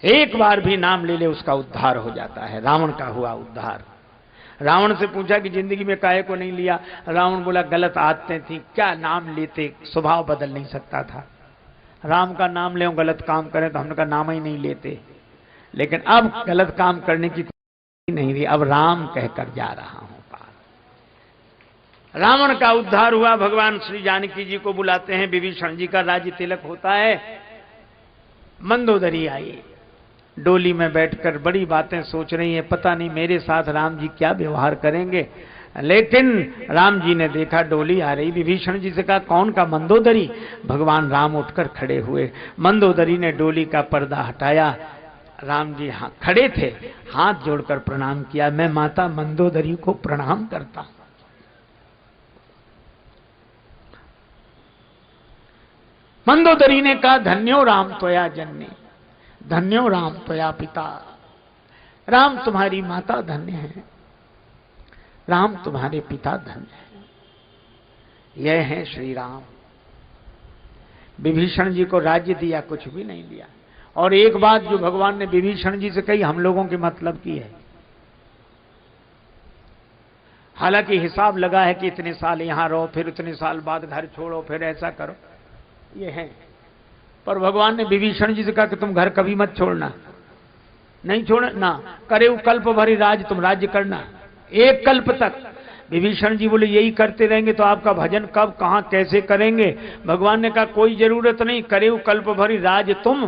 एक बार भी नाम ले ले उसका उद्धार हो जाता है। रावण का हुआ उद्धार। रावण से पूछा कि जिंदगी में काहे को नहीं लिया? रावण बोला गलत आदतें थी, क्या नाम लेते, स्वभाव बदल नहीं सकता था। राम का नाम ले गलत काम करें तो हमने कहा नाम ही नहीं लेते। लेकिन अब गलत काम करने की नहीं रही, अब राम कहकर जा रहा हूं पार। रावण का उद्धार हुआ। भगवान श्री जानकी जी को बुलाते हैं। विभीषण जी का राज्य तिलक होता है। मंदोदरी आई, डोली में बैठकर बड़ी बातें सोच रही है, पता नहीं मेरे साथ राम जी क्या व्यवहार करेंगे। लेकिन राम जी ने देखा डोली आ रही, विभीषण जी से कहा कौन का? मंदोदरी। भगवान राम उठकर खड़े हुए। मंदोदरी ने डोली का पर्दा हटाया। राम जी खड़े थे, हाथ जोड़कर प्रणाम किया। मैं माता मंदोदरी को प्रणाम करता हूं। मंदोदरी ने कहा धन्यो राम त्वया जननी, धन्यो राम त्वया पिता। राम तुम्हारी माता धन्य है, राम तुम्हारे पिता धन्य है। यह है श्री राम। विभीषण जी को राज्य दिया, कुछ भी नहीं दिया। और एक बात जो भगवान ने विभीषण जी से कही हम लोगों के मतलब की है। हालांकि हिसाब लगा है कि इतने साल यहां रहो, फिर इतने साल बाद घर छोड़ो, फिर ऐसा करो, ये है। पर भगवान ने विभीषण जी से कहा कि तुम घर कभी मत छोड़ना, नहीं छोड़ना, करे कल्प भरी राज, तुम राज्य करना एक कल्प तक। विभीषण जी बोले यही करते रहेंगे तो आपका भजन कब, कहां, कैसे करेंगे? भगवान ने कहा कोई जरूरत नहीं, करे कल्प भरी राज तुम,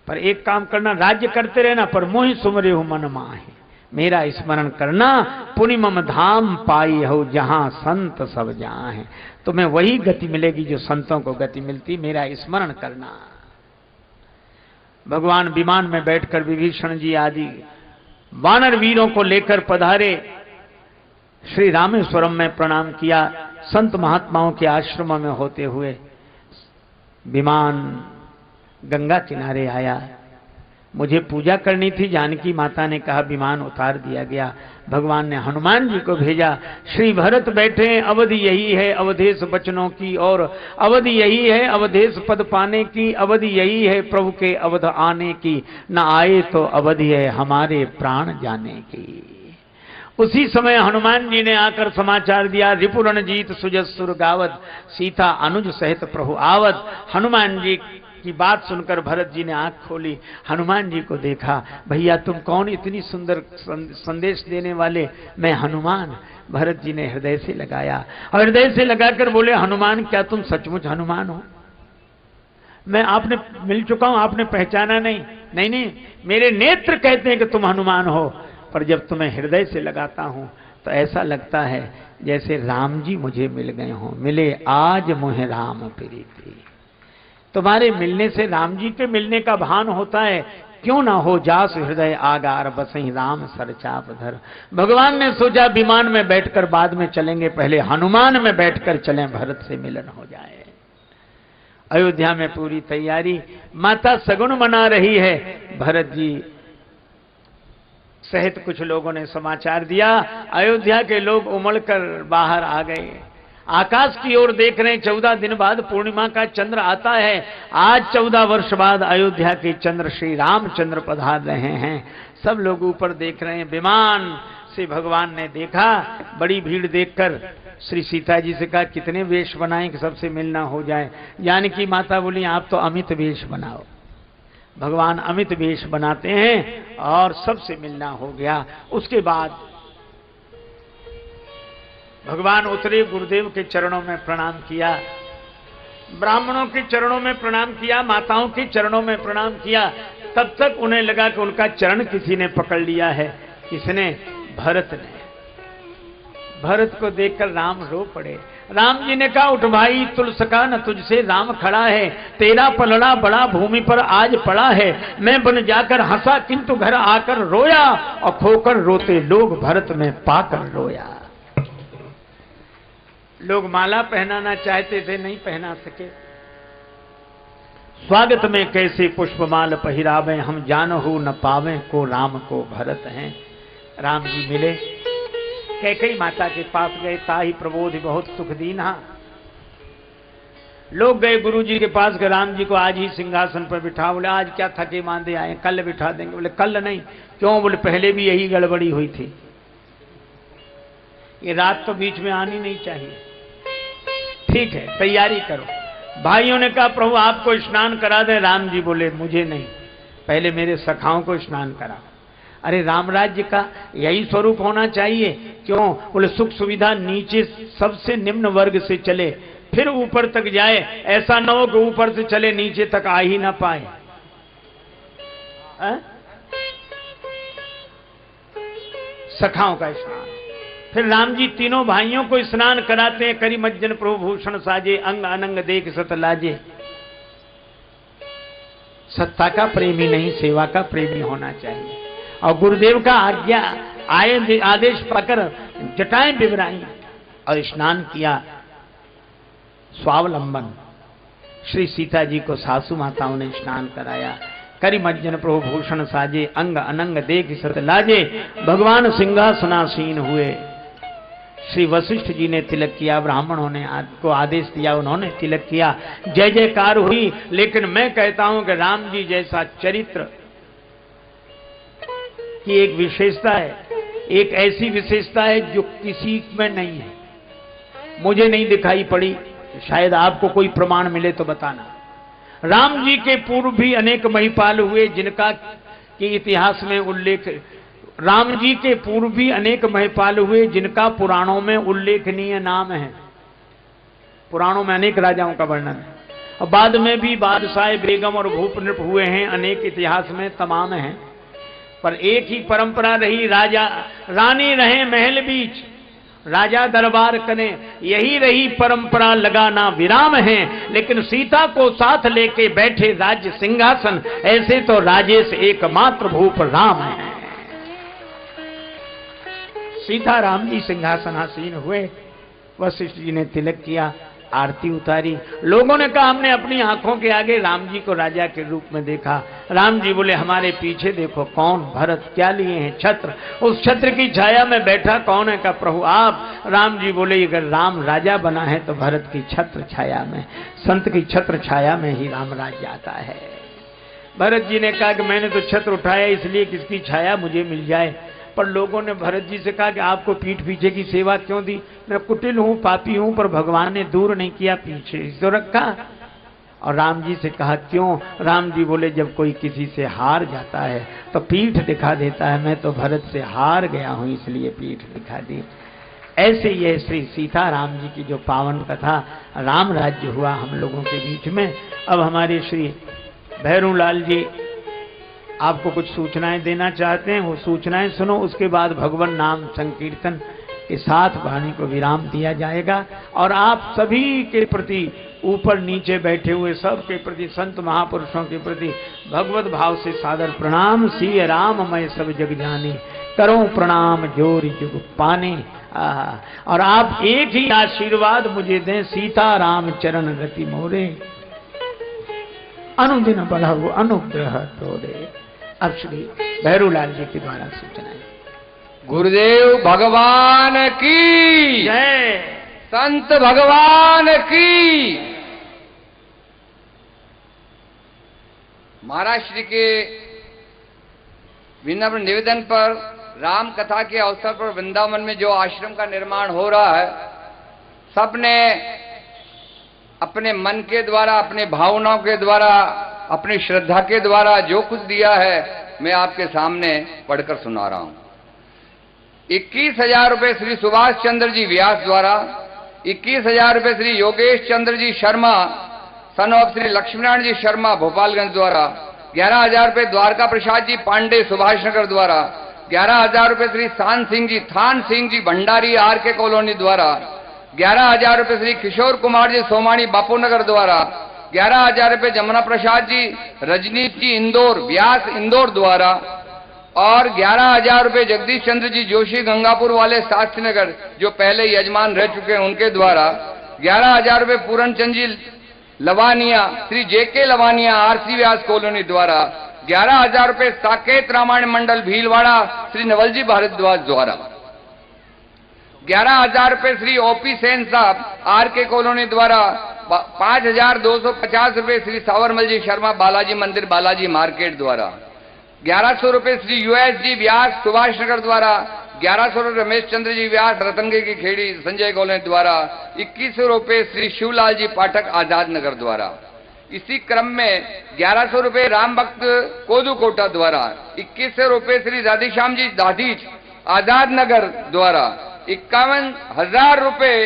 पर एक काम करना, राज्य करते रहना, पर मोहि सुमरे हो मन माहे, मेरा स्मरण करना। पुनि मम धाम पाई हो जहां संत सब जहां है। तुम्हें वही गति मिलेगी जो संतों को गति मिलती, मेरा स्मरण करना। भगवान विमान में बैठकर विभीषण जी आदि वानर वीरों को लेकर पधारे। श्री रामेश्वरम में प्रणाम किया। संत महात्माओं के आश्रम में होते हुए विमान गंगा किनारे आया। मुझे पूजा करनी थी, जानकी माता ने कहा विमान उतार दिया गया। भगवान ने हनुमान जी को भेजा। श्री भरत बैठे, अवधि यही है अवधेश बचनों की, और अवधि यही है अवधेश पद पाने की, अवधि यही है प्रभु के अवध आने की, न आए तो अवधि है हमारे प्राण जाने की। उसी समय हनुमान जी ने आकर समाचार दिया, रिपुरन जीत सुजसुर गावत, सीता अनुज सहित प्रभु आवत। हनुमान जी की बात सुनकर भरत जी ने आंख खोली, हनुमान जी को देखा। भैया तुम कौन, इतनी सुंदर संदेश देने वाले? मैं हनुमान। भरत जी ने हृदय से लगाया, और हृदय से लगाकर बोले हनुमान क्या तुम सचमुच हनुमान हो? मैं आपने मिल चुका हूं, आपने पहचाना नहीं? नहीं नहीं, मेरे नेत्र कहते हैं कि तुम हनुमान हो, पर जब तुम्हें हृदय से लगाता हूं तो ऐसा लगता है जैसे राम जी मुझे मिल गए हों। मिले आज मोहे राम प्रीति। तुम्हारे मिलने से राम जी के मिलने का भान होता है। क्यों ना हो जास हृदय आगार बसई राम सरचाप धर। भगवान ने सोचा विमान में बैठकर बाद में चलेंगे, पहले हनुमान में बैठकर चलें, भरत से मिलन हो जाए। अयोध्या में पूरी तैयारी, माता सगुन मना रही है। भरत जी सहित कुछ लोगों ने समाचार दिया। अयोध्या के लोग उमड़कर बाहर आ गए। आकाश की ओर देख रहे हैं। 14 दिन बाद पूर्णिमा का चंद्र आता है। आज 14 वर्ष बाद अयोध्या के चंद्र श्री रामचंद्र पधार रहे हैं। सब लोग ऊपर देख रहे हैं। विमान से भगवान ने देखा, बड़ी भीड़ देखकर श्री सीता जी से कहा कितने वेश बनाएं कि सबसे मिलना हो जाए। जानकी माता बोली आप तो अमित वेश बनाओ। भगवान अमित वेश बनाते हैं और सबसे मिलना हो गया। उसके बाद भगवान उतरे, गुरुदेव के चरणों में प्रणाम किया, ब्राह्मणों के चरणों में प्रणाम किया, माताओं के चरणों में प्रणाम किया। तब तक उन्हें लगा कि उनका चरण किसी ने पकड़ लिया है। किसने? भरत ने। भरत को देखकर राम रो पड़े। राम जी ने कहा उठ भाई, तुलसका न तुझसे राम खड़ा है, तेरा पलड़ा बड़ा भूमि पर आज पड़ा है। मैं बन जाकर हंसा किंतु घर आकर रोया, और खोकर रोते लोग भरत में पाकर रोया। लोग माला पहनाना चाहते थे, नहीं पहना सके। स्वागत में कैसे पुष्पमाल पहिरावे, हम जानहु न पावे को राम को भरत हैं। राम जी मिले, कैकेयी माता के पास गए, ताहि प्रबोधि बहुत सुख दीन्हा। लोग गए गुरु जी के पास कि राम जी को आज ही सिंहासन पर बिठा। बोले आज क्या थके मांदे आए, कल बिठा देंगे। बोले कल नहीं। क्यों? बोले पहले भी यही गड़बड़ी हुई थी, ये रात तो बीच में आनी नहीं चाहिए। ठीक है, तैयारी करो। भाइयों ने कहा प्रभु आपको स्नान करा दे। राम जी बोले मुझे नहीं, पहले मेरे सखाओं को स्नान करा। अरे राम राज्य का यही स्वरूप होना चाहिए। क्यों? बोले सुख सुविधा नीचे सबसे निम्न वर्ग से चले, फिर ऊपर तक जाए। ऐसा न हो कि ऊपर से चले नीचे तक आ ही ना पाए। सखाओं का स्नान। फिर राम जी तीनों भाइयों को स्नान कराते हैं। करी मज्जन प्रभु भूषण साजे, अंग अनंग देख सत लाजे। सत्ता का प्रेमी नहीं, सेवा का प्रेमी होना चाहिए। और गुरुदेव का आज्ञा आदेश पाकर जटाएं बिबराई और स्नान किया। स्वावलंबन श्री सीता जी को सासू माताओं ने स्नान कराया। करी मज्जन प्रभु भूषण साजे, अंग अनंग देख सत लाजे। भगवान सिंहासनासीन हुए। श्री वशिष्ठ जी ने तिलक किया, ब्राह्मणों ने को आदेश दिया, उन्होंने तिलक किया। जय जयकार हुई। लेकिन मैं कहता हूं कि राम जी जैसा चरित्र की एक विशेषता है, एक ऐसी विशेषता है जो किसी में नहीं है, मुझे नहीं दिखाई पड़ी। शायद आपको कोई प्रमाण मिले तो बताना। राम जी के पूर्व भी अनेक महिपाल हुए जिनका कि इतिहास में उल्लेख, राम जी के पूर्व भी अनेक महिपाल हुए जिनका पुराणों में उल्लेखनीय नाम है। पुराणों में अनेक राजाओं का वर्णन है। और बाद में भी बादशाह, बेगम और भूप नृप हुए हैं, अनेक इतिहास में तमाम हैं। पर एक ही परंपरा रही, राजा रानी रहे महल बीच, राजा दरबार करें, यही रही परंपरा, लगाना विराम है। लेकिन सीता को साथ लेके बैठे राज्य सिंहासन, ऐसे तो राजेश एकमात्र भूप राम है। सीता राम जी सिंहासनासीन हुए। वशिष्ठ जी ने तिलक किया, आरती उतारी। लोगों ने कहा हमने अपनी आंखों के आगे राम जी को राजा के रूप में देखा। राम जी बोले हमारे पीछे देखो कौन? भरत। क्या लिए हैं? छत्र। उस छत्र की छाया में बैठा कौन है? का प्रभु आप। राम जी बोले अगर राम राजा बना है तो भरत की छत्र छाया में, संत की छत्र छाया में ही राम राज्य आता है। भरत जी ने कहा कि मैंने तो छत्र उठाया इसलिए किसकी छाया मुझे मिल जाए। पर लोगों ने भरत जी से कहा कि आपको पीठ पीछे की सेवा क्यों दी? मैं कुटिल हूं, पापी हूं, पर भगवान ने दूर नहीं किया, पीछे तो रखा। और राम जी से कहा क्यों? राम जी बोले जब कोई किसी से हार जाता है तो पीठ दिखा देता है, मैं तो भरत से हार गया हूं इसलिए पीठ दिखा दी। ऐसे ये श्री सीता राम जी की जो पावन कथा, राम राज्य हुआ हम लोगों के बीच में। अब हमारे श्री भैरूलाल जी आपको कुछ सूचनाएं देना चाहते हैं, वो सूचनाएं सुनो। उसके बाद भगवान नाम संकीर्तन के साथ वाणी को विराम दिया जाएगा। और आप सभी के प्रति, ऊपर नीचे बैठे हुए सब के प्रति, संत महापुरुषों के प्रति भगवत भाव से सादर प्रणाम। सिय राम मैं सब जग जानी, करो प्रणाम जोर जुग पाने। और आप एक ही आशीर्वाद मुझे दें, सीता राम चरण रति मोरे, अनुदिन बढ़ाओ अनुग्रह तोरे। अब श्री भैरूलाल जी के द्वारा सूचनाएं। गुरुदेव भगवान की जय, संत भगवान की। महाराज श्री के विनम्र निवेदन पर राम कथा के अवसर पर वृंदावन में जो आश्रम का निर्माण हो रहा है, सबने अपने मन के द्वारा, अपने भावनाओं के द्वारा, अपनी श्रद्धा के द्वारा जो कुछ दिया है मैं आपके सामने पढ़कर सुना रहा हूं। 21,000 रुपए श्री सुभाष चंद्र जी व्यास द्वारा, 21,000 रुपए श्री योगेश चंद्र जी शर्मा सन ऑफ श्री लक्ष्मीनारायण जी शर्मा भोपालगंज द्वारा, 11,000 रुपए द्वारका प्रसाद जी पांडे सुभाष नगर द्वारा, 11,000 रुपए श्री थान सिंह जी भंडारी आर के कॉलोनी द्वारा, 11,000 रुपए श्री किशोर कुमार जी सोमानी बापू नगर द्वारा, 11,000 रुपए जमुना प्रसाद जी रजनीश जी इंदौर व्यास इंदौर द्वारा, और 11,000 रुपए जगदीश चंद्र जी जोशी गंगापुर वाले शास्त्री नगर जो पहले यजमान रह चुके हैं उनके द्वारा, 11,000 रुपए पूरन चंद जी लवानिया श्री जेके लवानिया आरसी व्यास कॉलोनी द्वारा 11,000 रुपए साकेत रामायण मंडल भीलवाड़ा श्री नवलजी भारद्वाज द्वारा 11,000 रुपए श्री ओपी सेन साहब आर के कॉलोनी द्वारा 5,250 रुपए श्री सावरमल जी शर्मा बालाजी मंदिर बालाजी मार्केट द्वारा 1,100 रुपए श्री यूएसडी व्यास सुभाष नगर द्वारा 1,100 रुपए रमेश चंद्र जी व्यास रतनगे की खेड़ी संजय कॉलोनी द्वारा 2,100 रुपए श्री शिवलाल जी पाठक आजाद नगर द्वारा। इसी क्रम में 1,100 रुपए राम भक्त कोदू कोटा द्वारा 2,100 रुपए श्री राधेश्याम जी दाधीच आजाद नगर द्वारा 51,000 रुपए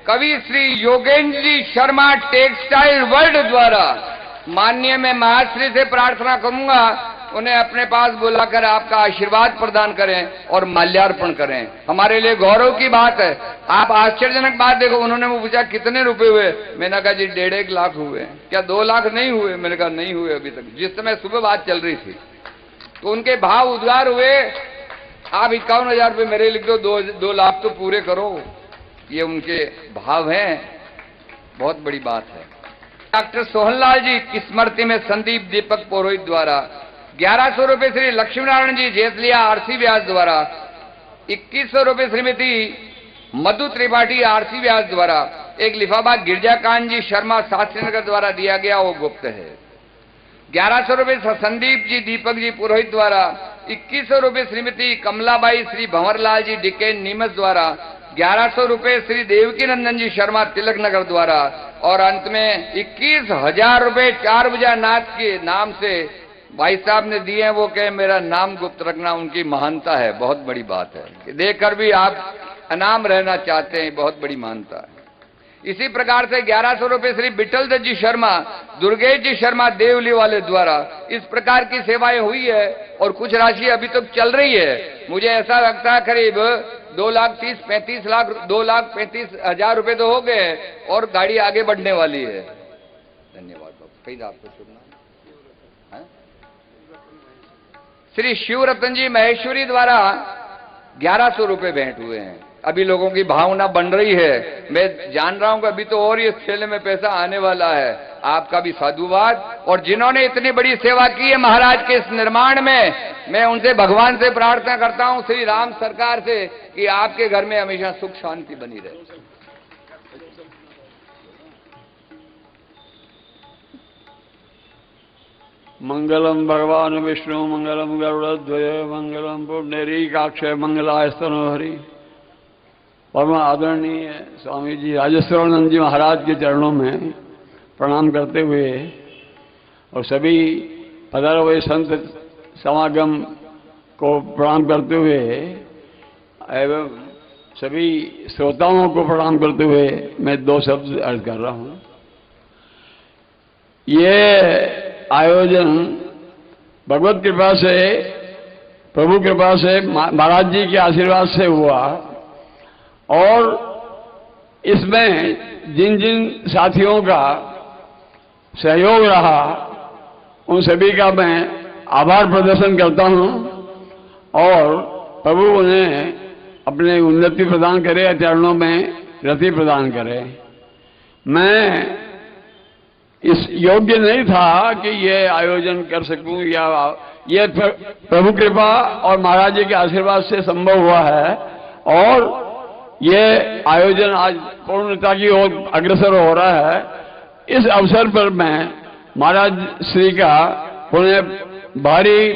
कवि श्री योगेंद्र जी शर्मा टेक्सटाइल वर्ल्ड द्वारा। माननीय मैं महाश्री से प्रार्थना करूंगा उन्हें अपने पास बुलाकर आपका आशीर्वाद प्रदान करें और माल्यार्पण करें। हमारे लिए गौरव की बात है। आप आश्चर्यजनक बात देखो, उन्होंने मुझे पूछा कितने रुपए हुए, मैंने कहा जी 1.5 लाख हुए। क्या 2 लाख नहीं हुए? मैंने कहा नहीं हुए अभी तक। जिस समय सुबह बात चल रही थी तो उनके भाव उद्गार हुए, आप 51,000 रुपये मेरे लिख दो, 2 लाख तो पूरे करो। ये उनके भाव हैं, बहुत बड़ी बात है। डॉक्टर सोहनलाल जी की स्मृति में संदीप दीपक पुरोहित द्वारा 1,100 रुपए श्री लक्ष्मीनारायण जी जेतलिया आरसी व्यास द्वारा 2,100 रुपए श्रीमती मधु त्रिपाठी आरसी व्यास द्वारा एक लिफाफा गिरजाकांत जी शर्मा शास्त्रीनगर द्वारा दिया गया, वो गुप्त है। 1,100 रुपए संदीप जी दीपक जी पुरोहित द्वारा 2,100 रुपए श्रीमती कमलाबाई श्री भंवरलाल जी डिकेन नीमच द्वारा 1,100 रुपए श्री देवकी नंदन जी शर्मा तिलक नगर द्वारा और अंत में 21,000 रुपए 4 बजा नाथ के नाम से भाई साहब ने दिए हैं। वो कहे मेरा नाम गुप्त रखना उनकी महानता है, बहुत बड़ी बात है। देखकर भी आप अनाम रहना चाहते हैं, बहुत बड़ी महानता है। इसी प्रकार से 1,100 रुपए श्री बिठल दत्त जी शर्मा दुर्गेश जी शर्मा देवली वाले द्वारा इस प्रकार की सेवाएं हुई है और कुछ राशि अभी तक चल रही है। मुझे ऐसा लगता है करीब 2,35,000 रुपए तो हो गए और गाड़ी आगे बढ़ने वाली है। धन्यवाद बाबू। कहीं आपको सुनना श्री शिवरतन जी महेश्वरी द्वारा 1,100 रुपए भेंट हुए हैं। अभी लोगों की भावना बन रही है, मैं जान रहा हूं कि अभी तो और ये थैले में पैसा आने वाला है। आपका भी साधुवाद। और जिन्होंने इतनी बड़ी सेवा की है महाराज के इस निर्माण में, मैं उनसे भगवान से प्रार्थना करता हूं श्री राम सरकार से कि आपके घर में हमेशा सुख शांति बनी रहे। मंगलम भगवान विष्णु मंगलम गरुड़ध्वज मंगलम पुण्डरीकाक्षय मंगलास्तनो हरि। परम आदरणीय स्वामी जी राजेश्वरानंद जी महाराज के चरणों में प्रणाम करते हुए और सभी पधारे हुए संत समागम को प्रणाम करते हुए एवं सभी श्रोताओं को प्रणाम करते हुए मैं 2 शब्द अर्ज कर रहा हूं। ये आयोजन भगवत कृपा से, प्रभु कृपा से, महाराज जी के आशीर्वाद से हुआ और इसमें जिन जिन साथियों का सहयोग रहा उन सभी का मैं आभार प्रदर्शन करता हूं और प्रभु उन्हें अपने उन्नति प्रदान करे, चरणों में रति प्रदान करे। मैं इस योग्य नहीं था कि ये आयोजन कर सकूं, या ये प्रभु कृपा और महाराज जी के आशीर्वाद से संभव हुआ है और ये आयोजन आज पूर्णता की ओर अग्रसर हो रहा है। इस अवसर पर मैं महाराज श्री का उन्हें भारी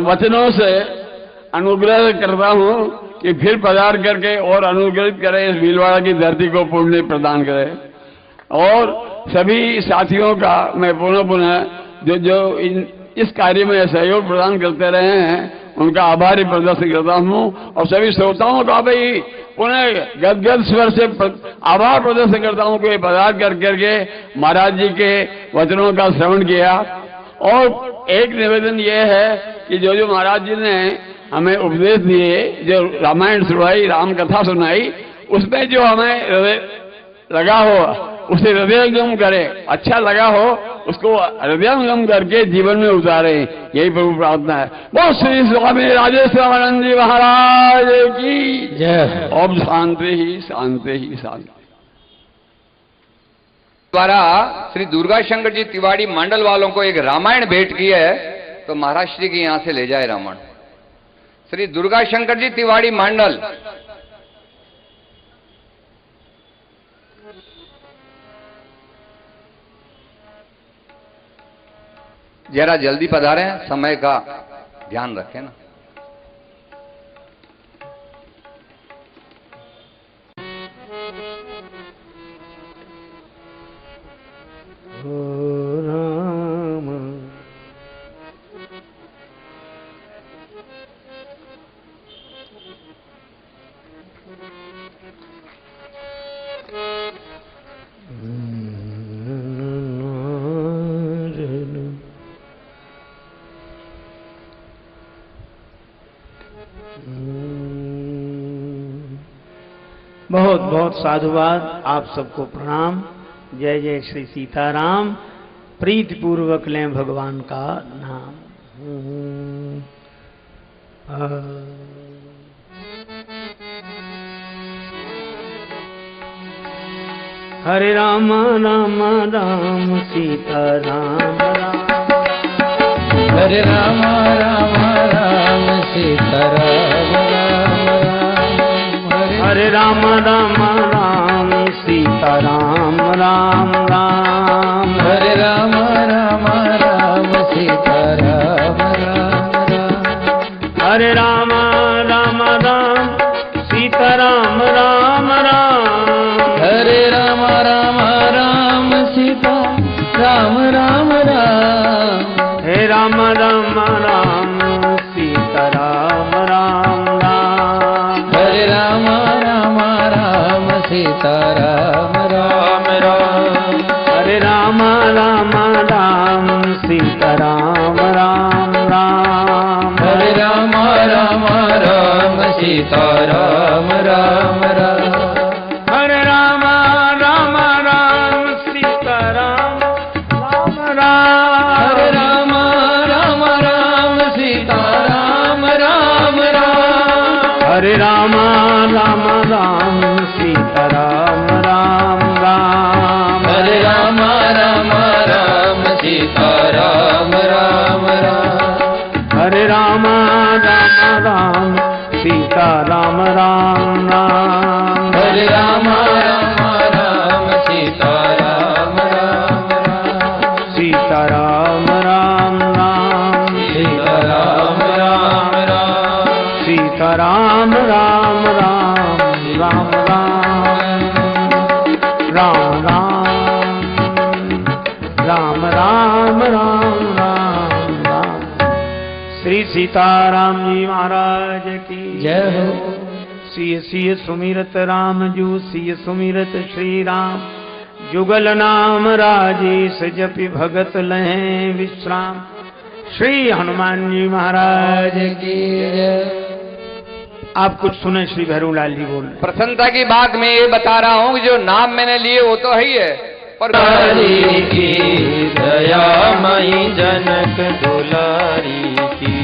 वचनों से अनुग्रह करता हूं कि फिर पधार करके और अनुग्रहित करे, इस भीलवाड़ा की धरती को पुण्य प्रदान करे। और सभी साथियों का मैं पुनः जो इस कार्य में सहयोग प्रदान करते रहे हैं उनका आभारी प्रदर्शन करता हूं और सभी श्रोताओं का भी पुनः गदगद स्वर से आभार प्रदर्शन करता हूं कि पधार करके महाराज जी के वचनों का श्रवण किया। और एक निवेदन यह है कि जो महाराज जी ने हमें उपदेश दिए, जो रामायण सुनाई, राम कथा सुनाई, उसमें जो हमें लगा हो उसे हृदयंगम करे, अच्छा लगा हो उसको हृदयंगम करके जीवन में उतारे, यही प्रभु प्रार्थना है। वो श्री स्वामी राजेश्वरानंद जी महाराज की जय। ओम शांति ही शांति ही शांति। द्वारा श्री दुर्गा शंकर जी तिवारी मंडल वालों को एक रामायण भेंट की है, तो महाराज श्री की यहां से ले जाए रामायण। श्री दुर्गा शंकर जी तिवारी मंडल। जरा जल्दी पधारें, समय का ध्यान रखें ना। बहुत बहुत साधुवाद, आप सबको प्रणाम। जय जय श्री सीताराम। प्रीति पूर्वक लें भगवान का नाम। हरे राम राम राम सीताराम राम। हरे राम राम राम सीताराम राम राम। हरे राम राम राम सीताराम राम राम। हरे राम राम राम सीताराम राम राम। हरे राम राम राम सीताराम राम राम। हरे राम राम राम सीता राम राम राम। हे राम राम राम सीताराम राम राम। हरे राम राम राम सीताराम राम राम। हरे राम राम राम सीताराम राम राम। हरे राम राम राम सीताराम राम राम। हरे राम राम राम सीताराम राम राम। हरे राम राम राम सीताराम राम राम। हरे राम राम राम सीताराम राम राम। हरे राम राम राम सीताराम राम राम। हरे राम राम राम सीताराम राम राम। हरे राम राम राम सीताराम राम राम। सीताराम राम राम। सीताराम राम राम। सीताराम राम राम राम राम। राम राम राम राम राम राम। श्री सीताराम जी महाराज की जय हो। सिय सिय सुमिरत राम जू सिय सुमिरत श्री राम। जुगल नाम राजेश जपि भगत लहें विश्राम। श्री हनुमान जी महाराज की जय। आप कुछ सुने श्री भैरूलाल जी बोल। प्रसन्नता की बात मैं ये बता रहा हूं कि जो नाम मैंने लिए वो तो है ही है, पर हरि की दयामयी जनक दुलारी की।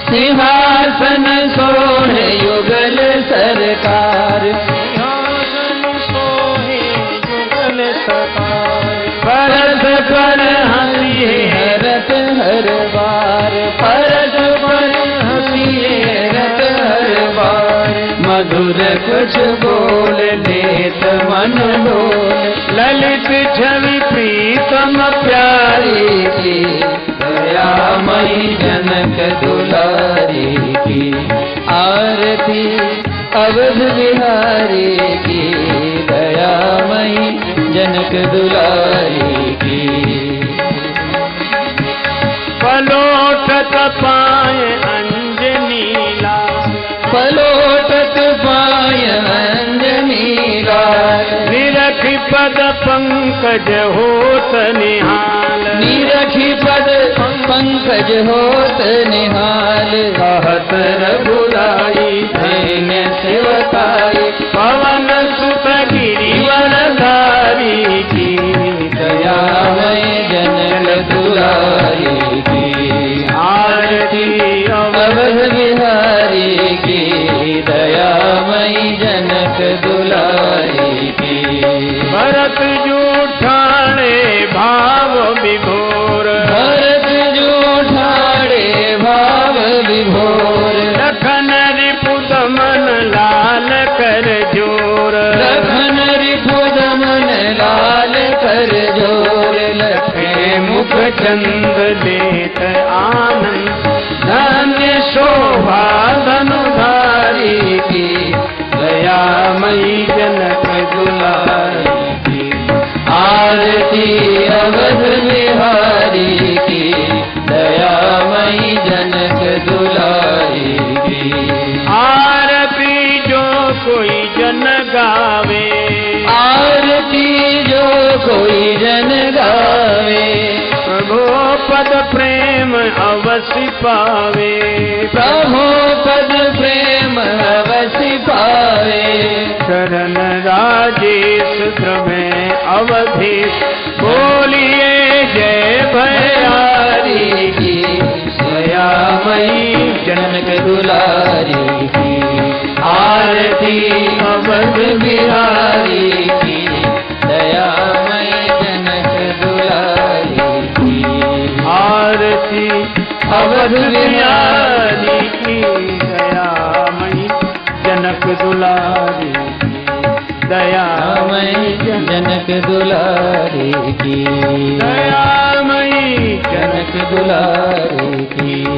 सिंहासन सोहे युगल सरकार। सिंहासन सोहे युगल सरकार। परस पर हंसी हरत हर बार। परस पर हंसी हरत हर बार। मधुर कुछ बोल लेत मन डोल। ललित छवि प्रीतम प्यारी की। दयामयी जनक दुलारी की। आरती अवध बिहारी की। दयामयी जनक दुलारी की। पलोटत पाए अंजनी लाल। पलोटत पाय अंजनी लाल। निरखि पद पंकज होत निहाल। निरखि पद पंकज होत निहाल। कहत रघुराई धन्य सेवकाई। पवन सुत गिरिवरधारी की। भरत जूठाणे भाव विभोर, भरत जूठाणे भाव विभोर, लखन रिपुत मन लाल कर जोर, लखन रिपुत मन लाल कर जोर, लखे मुख चंद लेत आनंद, धन्य शोभा धनुधारी की, दयामयी जनक दुलारी की, आरती अवध बिहारी की, दयामयी जनक दुलारी की। आरती जो कोई जन गावे, आरती जो कोई जन गावे, प्रभु पद प्रेम अवश्य पावे, प्रभु पद प्रेम अवश्य पावे। शरण राजेश में अवधेश, बोलिए जय भयारी की, दयामयी जनक दुलारी की, आरती अवध बिहारी की, दयामयी जनक दुलारी की, आरती अवध बिहारी की, दयामयी जनक दुलारी की, दयामयी जनक दुलारी की, दयामयी जनक दुलारी की।